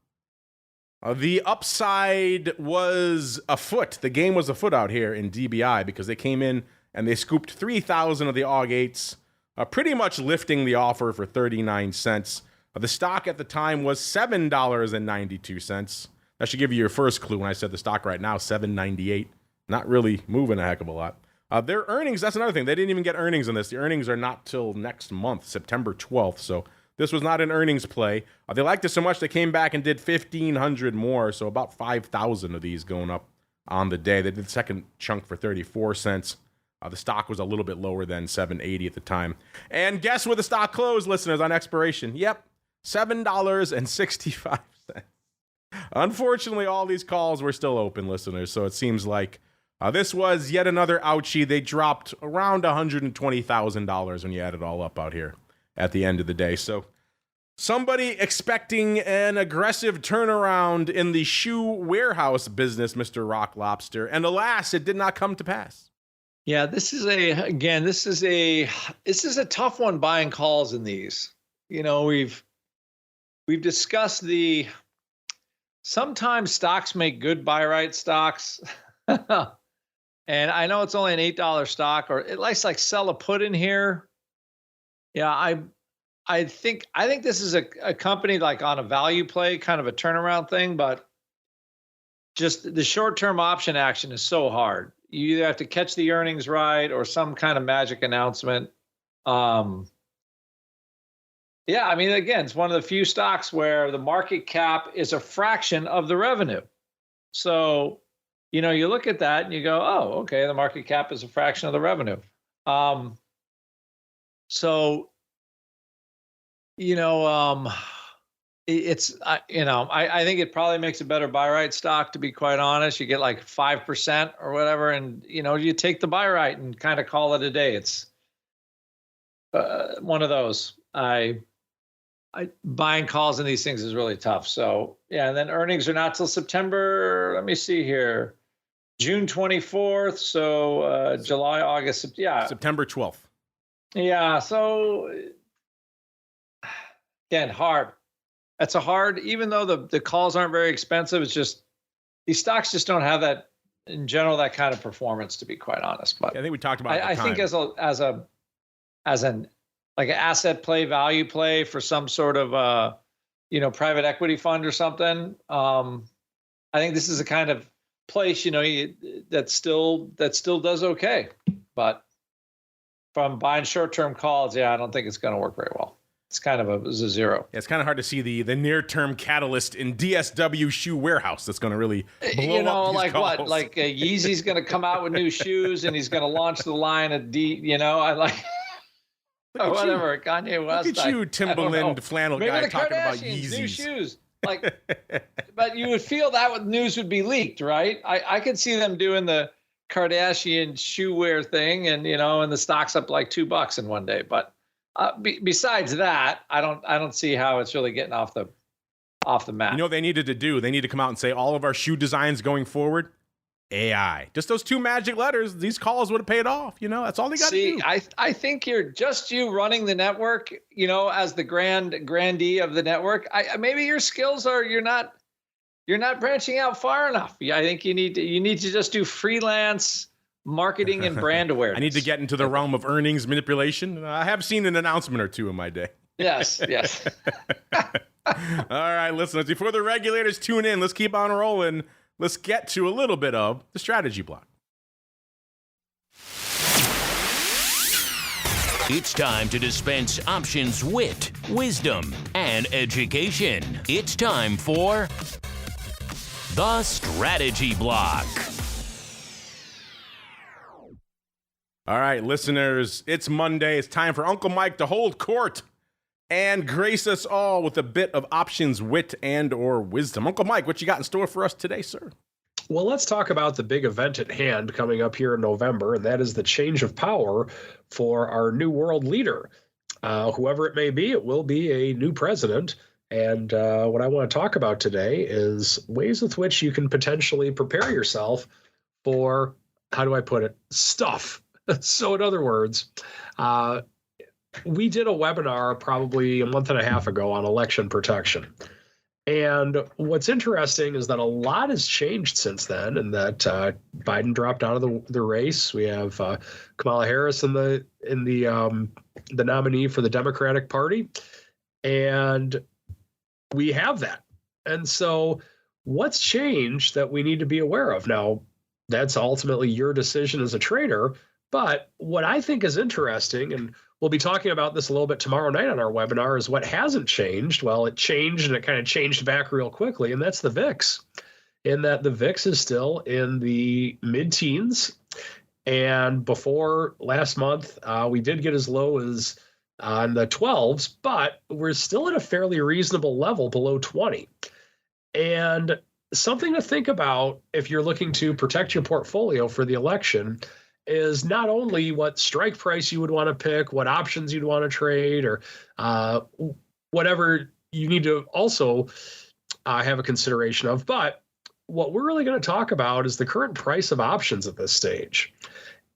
the upside was afoot. The game was afoot out here in DBI because they came in and they scooped 3,000 of the AUG8s, pretty much lifting the offer for 39 cents. The stock at the time was $7.92. That should give you your first clue when I said the stock right now, $7.98. Not really moving a heck of a lot. Their earnings, that's another thing. They didn't even get earnings on this. The earnings are not till next month, September 12th. So this was not an earnings play. They liked it so much they came back and did 1,500 more, so about 5,000 of these going up on the day. They did the second chunk for 34 cents. The stock was a little bit lower than $7.80 at the time. And guess where the stock closed, listeners, on expiration? Yep, $7.65. Unfortunately, all these calls were still open, listeners, so it seems like this was yet another ouchie. They dropped around $120,000 when you add it all up out here at the end of the day. So somebody expecting an aggressive turnaround in the shoe warehouse business, Mr. Rock Lobster, and alas, it did not come to pass. Yeah, this is a tough one buying calls in these. We've discussed sometimes stocks make good buy right stocks. And I know it's only an $8 stock, or it likes like sell a put in here. Yeah, I think this is a company like on a value play, kind of a turnaround thing, but just the short-term option action is so hard. You either have to catch the earnings right or some kind of magic announcement. Yeah, I mean, again, it's one of the few stocks where the market cap is a fraction of the revenue. So, you look at that and you go, oh, okay, the market cap is a fraction of the revenue. I think it probably makes a better buy right stock, to be quite honest. You get like 5% or whatever, and you take the buy right and kind of call it a day. It's one of those. Buying calls in these things is really tough. So yeah, and then earnings are not till September. Let me see here, June 24th. So July, August, yeah, September 12th. Yeah. So again, hard. That's a hard. Even though the calls aren't very expensive, it's just these stocks just don't have that in general, that kind of performance, to be quite honest. But I think we talked about. I think as an like an asset play, value play for some sort of private equity fund or something. I think this is a kind of place that still does okay. But from buying short-term calls, yeah, I don't think it's going to work very well. it's kind of a zero. Yeah, it's kind of hard to see the near-term catalyst in DSW shoe warehouse that's going to really blow up these like calls. what? Like Yeezy's going to come out with new shoes and he's going to launch the line of I like. Or whatever, Kanye West. Look at you, Timberland flannel Maybe guy, the talking about Kardashians, new Yeezys. shoes. Like, but you would feel that news would be leaked, right? I could see them doing the Kardashian shoe wear thing, and and the stock's up like $2 in one day. But besides that, I don't see how it's really getting off the map. You know what they needed to do? They need to come out and say all of our shoe designs going forward, AI. Just those 2 magic letters, these calls would have paid off. That's all they got to do. I think you're just you running the network, as the grandee of the network. Maybe your skills are you're not branching out far enough. I think you need to just do freelance marketing and brand awareness. I need to get into the realm of earnings manipulation. I have seen an announcement or 2 in my day. Yes. All right, listeners, before the regulators tune in, let's keep on rolling. Let's get to a little bit of the strategy block. It's time to dispense options, wit, wisdom, and education. It's time for the strategy block. All right, listeners, it's Monday. It's time for Uncle Mike to hold court and grace us all with a bit of options, wit, and or wisdom. Uncle Mike, what you got in store for us today, sir? Well, let's talk about the big event at hand coming up here in November, and that is the change of power for our new world leader. Whoever it may be, it will be a new president. And what I want to talk about today is ways with which you can potentially prepare yourself for, how do I put it, stuff. So in other words, we did a webinar probably a month and a half ago on election protection. And what's interesting is that a lot has changed since then, and that Biden dropped out of the race. We have Kamala Harris in the nominee for the Democratic Party, and we have that. And so what's changed that we need to be aware of? Now, that's ultimately your decision as a trader, but what I think is interesting, and we'll be talking about this a little bit tomorrow night on our webinar, is what hasn't changed. Well, it changed, and it kind of changed back real quickly, and that's the VIX. In that the VIX is still in the mid-teens, and before last month, we did get as low as in the 12s, but we're still at a fairly reasonable level below 20. And something to think about if you're looking to protect your portfolio for the election is not only what strike price you would want to pick, what options you'd want to trade, or whatever you need to also have a consideration of. But what we're really going to talk about is the current price of options at this stage.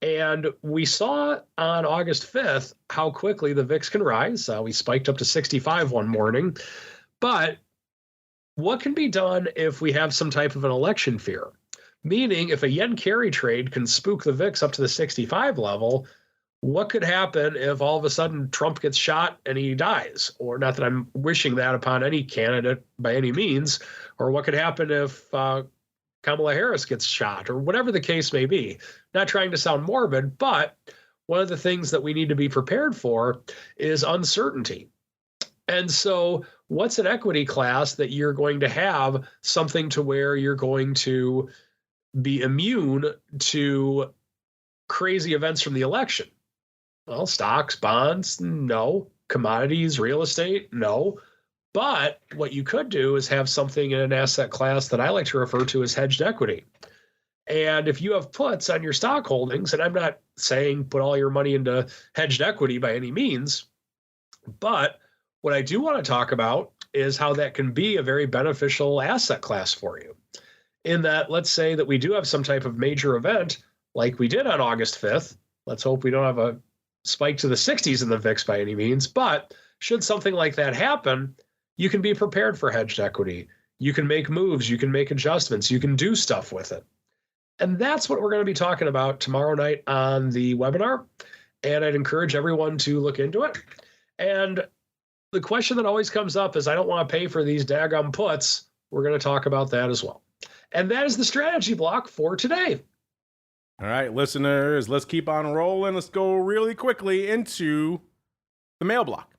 And we saw on August 5th how quickly the VIX can rise. We spiked up to 65 one morning. But what can be done if we have some type of an election fear? Meaning, if a yen carry trade can spook the VIX up to the 65 level, what could happen if all of a sudden Trump gets shot and he dies? Or not that I'm wishing that upon any candidate by any means. Or what could happen if Kamala Harris gets shot, or whatever the case may be. Not trying to sound morbid, but one of the things that we need to be prepared for is uncertainty. And so what's an equity class that you're going to have something to where you're going to be immune to crazy events from the election? Well, stocks, bonds, no. Commodities, real estate, no. But what you could do is have something in an asset class that I like to refer to as hedged equity. And if you have puts on your stock holdings, and I'm not saying put all your money into hedged equity by any means, but what I do want to talk about is how that can be a very beneficial asset class for you. In that, let's say that we do have some type of major event like we did on August 5th. Let's hope we don't have a spike to the 60s in the VIX by any means, but should something like that happen, you can be prepared for hedged equity. You can make moves, you can make adjustments, you can do stuff with it. And that's what we're going to be talking about tomorrow night on the webinar. And I'd encourage everyone to look into it. And the question that always comes up is, I don't want to pay for these daggum puts. We're going to talk about that as well. And that is the strategy block for today. All right, listeners, let's keep on rolling. Let's go really quickly into the mail block.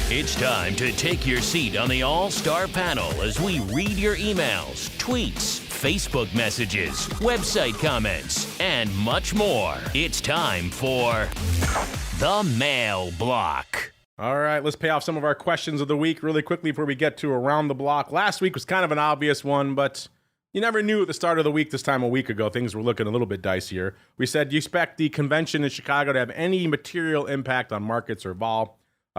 It's time to take your seat on the All-Star panel as we read your emails, tweets, Facebook messages, website comments, and much more. It's time for the Mail Block. All right, let's pay off some of our questions of the week really quickly before we get to Around the Block. Last week was kind of an obvious one, but you never knew at the start of the week this time a week ago things were looking a little bit dicier. We said, do you expect the convention in Chicago to have any material impact on markets or vol?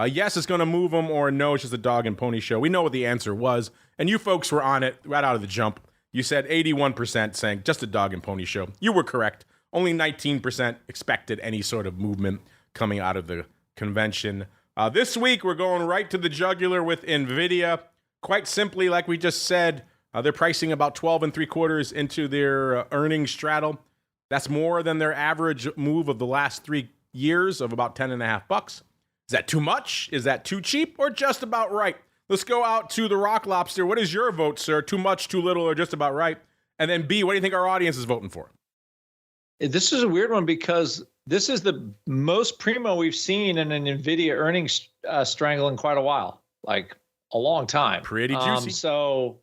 Yes, it's going to move them, or no, it's just a dog and pony show. We know what the answer was, and you folks were on it right out of the jump. You said 81% saying just a dog and pony show. You were correct. Only 19% expected any sort of movement coming out of the convention. This week, we're going right to the jugular with Nvidia. Quite simply, like we just said, they're pricing about 12 3/4 into their earnings straddle. That's more than their average move of the last 3 years of about $10.50. Is that too much? Is that too cheap? Or just about right? Let's go out to the Rock Lobster. What is your vote, sir? Too much, too little, or just about right? And then B, what do you think our audience is voting for? This is a weird one because this is the most primo we've seen in an NVIDIA earnings strangle in quite a while, like a long time. Pretty juicy. So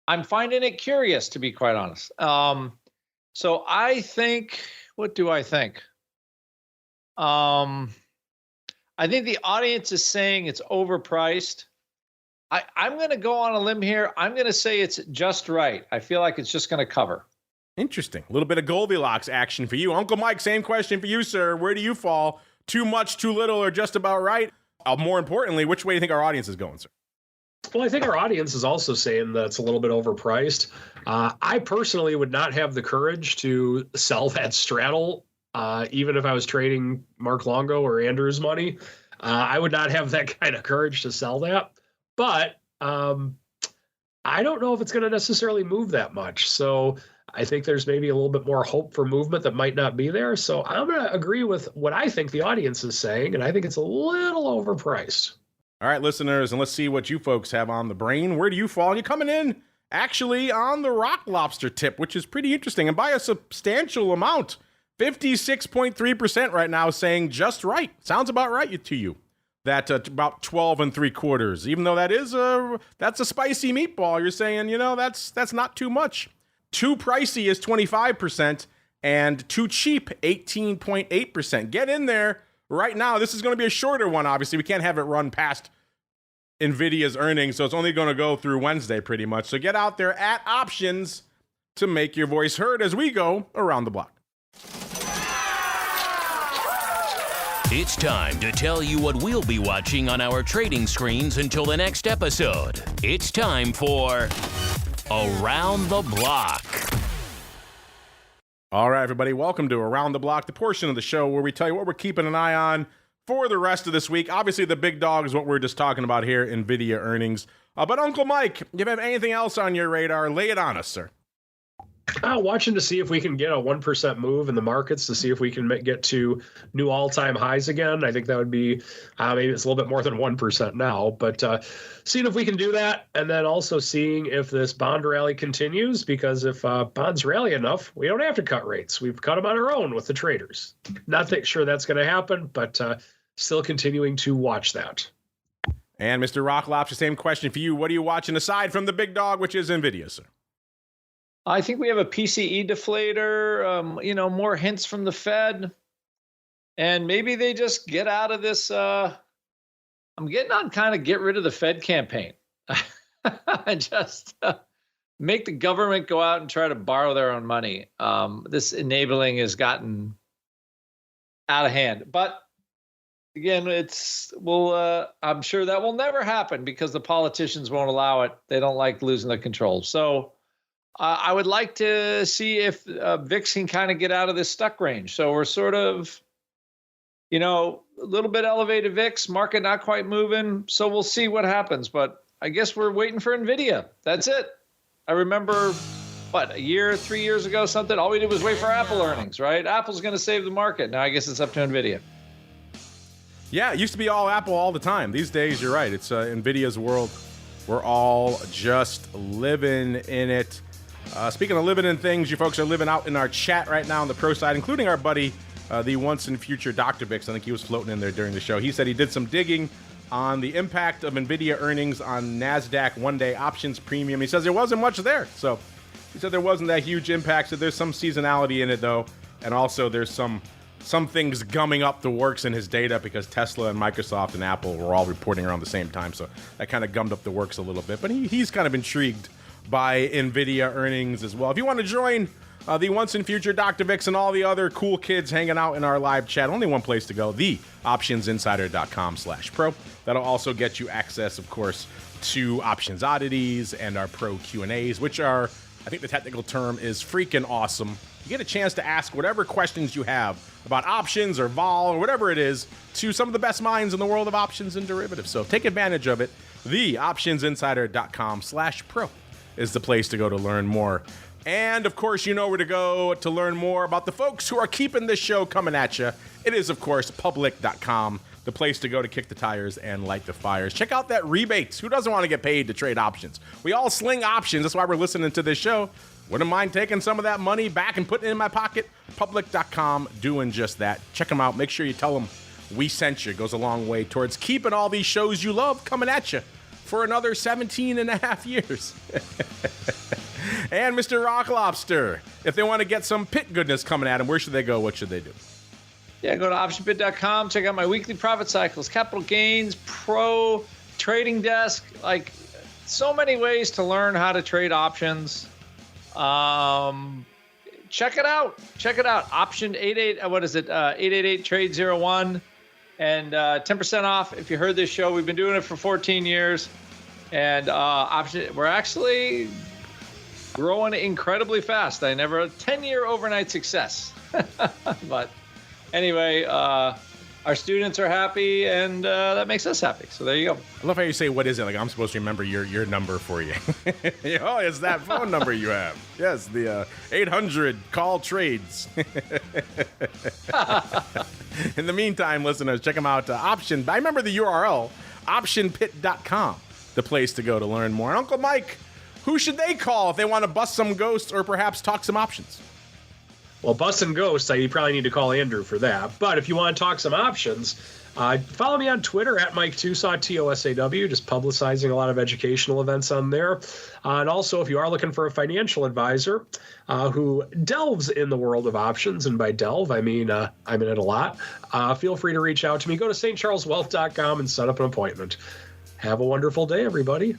I'm finding it curious, to be quite honest. So I think, what do I think? I think the audience is saying it's overpriced. I'm going to go on a limb here. I'm going to say it's just right. I feel like it's just going to cover. Interesting. A little bit of Goldilocks action for you. Uncle Mike, same question for you, sir. Where do you fall? Too much, too little, or just about right? More importantly, which way do you think our audience is going, sir? Well, I think our audience is also saying that it's a little bit overpriced. I personally would not have the courage to sell that straddle, even if I was trading Mark Longo or Andrew's money. I would not have that kind of courage to sell that. But I don't know if it's going to necessarily move that much. So I think there's maybe a little bit more hope for movement that might not be there. So I'm going to agree with what I think the audience is saying, and I think it's a little overpriced. All right, listeners, and let's see what you folks have on the brain. Where do you fall? You're coming in actually on the Rock Lobster tip, which is pretty interesting, and by a substantial amount. 56.3% right now saying just right. Sounds about right to you. That about 12 3/4. Even though that's a spicy meatball, you're saying, that's not too much. Too pricey is 25%, and too cheap 18.8%. Get in there right now. This is going to be a shorter one, obviously. We can't have it run past NVIDIA's earnings, so it's only going to go through Wednesday pretty much. So get out there at options to make your voice heard as we go around the block. It's time to tell you what we'll be watching on our trading screens until the next episode. It's time for Around the Block. All right, everybody, welcome to Around the Block, the portion of the show where we tell you what we're keeping an eye on for the rest of this week. Obviously, the big dog is what we're just talking about here, NVIDIA earnings. But Uncle Mike, if you have anything else on your radar, lay it on us, sir. Watching to see if we can get a 1% move in the markets to see if we can get to new all-time highs again. I think that would be maybe it's a little bit more than 1% now, but seeing if we can do that, and then also seeing if this bond rally continues, because if bonds rally enough, we don't have to cut rates. We've cut them on our own with the traders. Not sure that's going to happen, but still continuing to watch that. And Mr. Rock Lobster, same question for you. What are you watching aside from the big dog, which is NVIDIA, sir? I think we have a PCE deflator, more hints from the Fed, and maybe they just get out of this. I'm getting on kind of get rid of the Fed campaign and just make the government go out and try to borrow their own money. This enabling has gotten out of hand, but again, I'm sure that will never happen because the politicians won't allow it. They don't like losing the control. So I would like to see if VIX can kind of get out of this stuck range. So we're sort of, a little bit elevated VIX, market not quite moving. So we'll see what happens. But I guess we're waiting for NVIDIA. That's it. I remember, 3 years ago, something, all we did was wait for Apple earnings, right? Apple's going to save the market. Now I guess it's up to NVIDIA. Yeah, it used to be all Apple all the time. These days, you're right. It's NVIDIA's world. We're all just living in it. Speaking of living in things, you folks are living out in our chat right now on the pro side, including our buddy, the once and future Dr. Bix. I think he was floating in there during the show. He said he did some digging on the impact of Nvidia earnings on NASDAQ one-day options premium. He says there wasn't much there. So he said there wasn't that huge impact. So there's some seasonality in it, though. And also there's some things gumming up the works in his data because Tesla and Microsoft and Apple were all reporting around the same time. So that kind of gummed up the works a little bit. But he's kind of intrigued by Nvidia earnings as well. If you want to join the Once and Future Dr. Vix and all the other cool kids hanging out in our live chat, only one place to go, theoptionsinsider.com/pro. That'll also get you access, of course, to Options Oddities and our Pro Q&As, which are, I think the technical term is freaking awesome. You get a chance to ask whatever questions you have about options or vol or whatever it is to some of the best minds in the world of options and derivatives. So take advantage of it. Theoptionsinsider.com/pro is the place to go to learn more. And, of course, you know where to go to learn more about the folks who are keeping this show coming at you. It is, of course, public.com, the place to go to kick the tires and light the fires. Check out that rebates. Who doesn't want to get paid to trade options? We all sling options. That's why we're listening to this show. Wouldn't mind taking some of that money back and putting it in my pocket. Public.com doing just that. Check them out. Make sure you tell them we sent you. It goes a long way towards keeping all these shows you love coming at you for another 17 and a half years. And Mr. Rock Lobster, if they want to get some pit goodness coming at them, where should they go? What should they do? Yeah, go to optionpit.com. Check out my weekly profit cycles, capital gains, pro, trading desk. Like, so many ways to learn how to trade options. Check it out. Check it out. Option 888 trade 01 and 10% off. If you heard this show, we've been doing it for 14 years. And we're actually growing incredibly fast. I never a 10-year overnight success. But anyway, our students are happy, and that makes us happy. So there you go. I love how you say, what is it? Like I'm supposed to remember your number for you. Oh, it's that phone number you have. Yes, the 800 call trades. In the meantime, listeners, check them out. I remember the URL, optionpit.com, the place to go to learn more. And Uncle Mike, who should they call if they want to bust some ghosts or perhaps talk some options? Well, busting ghosts, you probably need to call Andrew for that. But if you want to talk some options, follow me on Twitter at Mike Tosaw, Tosaw, just publicizing a lot of educational events on there. And also, if you are looking for a financial advisor who delves in the world of options, and by delve, I mean I'm in it a lot, feel free to reach out to me. Go to stcharleswealth.com and set up an appointment. Have a wonderful day, everybody.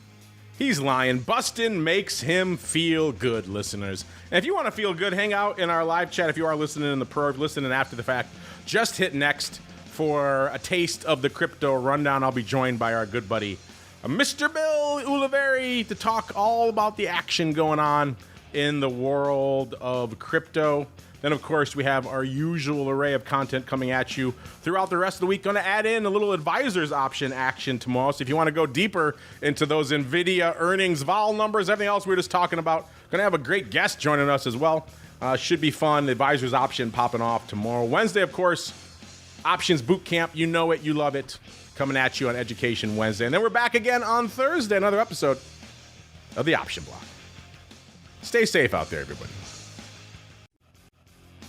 He's lying. Bustin' makes him feel good, listeners. And if you want to feel good, hang out in our live chat. If you are listening in the pro, listening after the fact, just hit next for a taste of the crypto rundown. I'll be joined by our good buddy, Mr. Bill Ulivari, to talk all about the action going on in the world of crypto. Then, of course, we have our usual array of content coming at you throughout the rest of the week. Going to add in a little advisor's option action tomorrow. So if you want to go deeper into those Nvidia earnings, vol numbers, everything else we were just talking about, going to have a great guest joining us as well. Should be fun. The advisor's option popping off tomorrow. Wednesday, of course, options boot camp. You know it. You love it. Coming at you on Education Wednesday. And then we're back again on Thursday, another episode of the Option Block. Stay safe out there, everybody.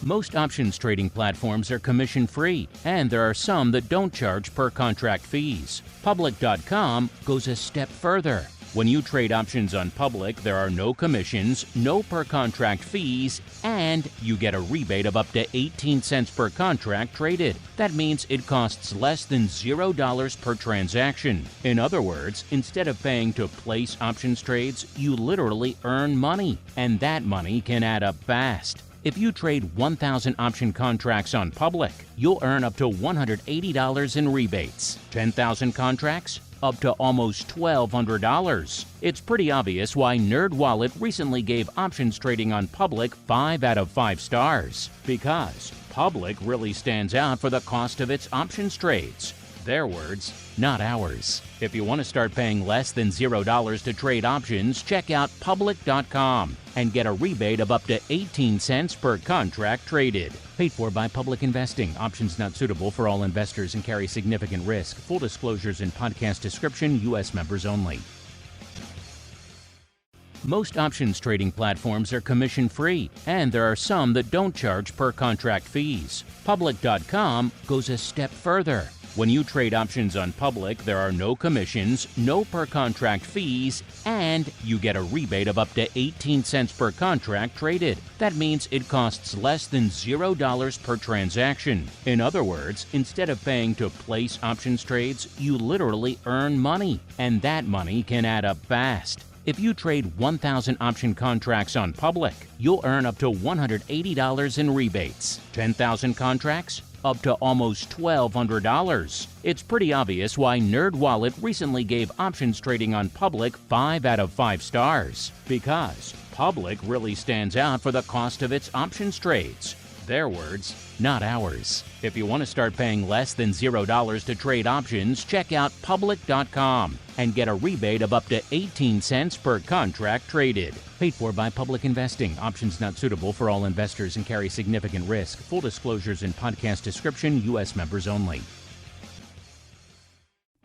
Most options trading platforms are commission-free, and there are some that don't charge per-contract fees. Public.com goes a step further. When you trade options on Public, there are no commissions, no per-contract fees, and you get a rebate of up to 18 cents per contract traded. That means it costs less than $0 per transaction. In other words, instead of paying to place options trades, you literally earn money, and that money can add up fast. If you trade 1,000 option contracts on Public, you'll earn up to $180 in rebates. 10,000 contracts? Up to almost $1,200. It's pretty obvious why NerdWallet recently gave options trading on Public 5 out of 5 stars. Because Public really stands out for the cost of its options trades. Their words, not ours. If you want to start paying less than $0 to trade options, check out Public.com and get a rebate of up to 18 cents per contract traded. Paid for by Public Investing. Options not suitable for all investors and carry significant risk. Full disclosures in podcast description. U.S. members only. Most options trading platforms are commission-free, and there are some that don't charge per-contract fees. Public.com goes a step further. When you trade options on public, there are no commissions, no per contract fees, and you get a rebate of up to 18 cents per contract traded. That means it costs less than $0 per transaction. In other words, instead of paying to place options trades, you literally earn money, and that money can add up fast. If you trade 1,000 option contracts on public, you'll earn up to $180 in rebates. 10,000 contracts? Up to almost $1,200. It's pretty obvious why NerdWallet recently gave options trading on public 5 out of 5 stars. Because public really stands out for the cost of its options trades. Their words, not ours. If you want to start paying less than $0 to trade options, check out public.com and get a rebate of up to 18 cents per contract traded. Paid for by Public Investing. Options not suitable for all investors and carry significant risk. Full disclosures in podcast description. U.S. members only.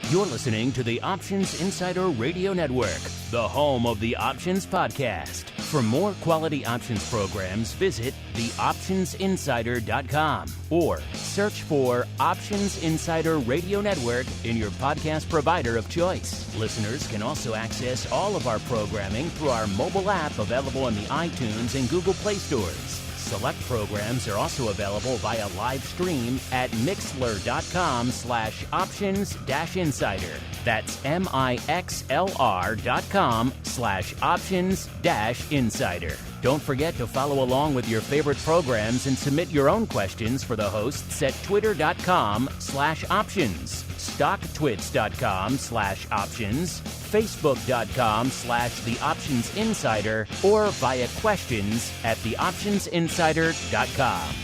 You're listening to the Options Insider Radio Network, the home of the Options Podcast. For more quality options programs, visit theoptionsinsider.com or search for Options Insider Radio Network in your podcast provider of choice. Listeners can also access all of our programming through our mobile app available in the iTunes and Google Play stores. Select programs are also available via live stream at mixlr.com/options-insider. That's mixlr.com/options-insider. Don't forget to follow along with your favorite programs and submit your own questions for the hosts at twitter.com/options, stocktwits.com/options, facebook.com/theoptionsinsider, or via questions at theoptionsinsider.com.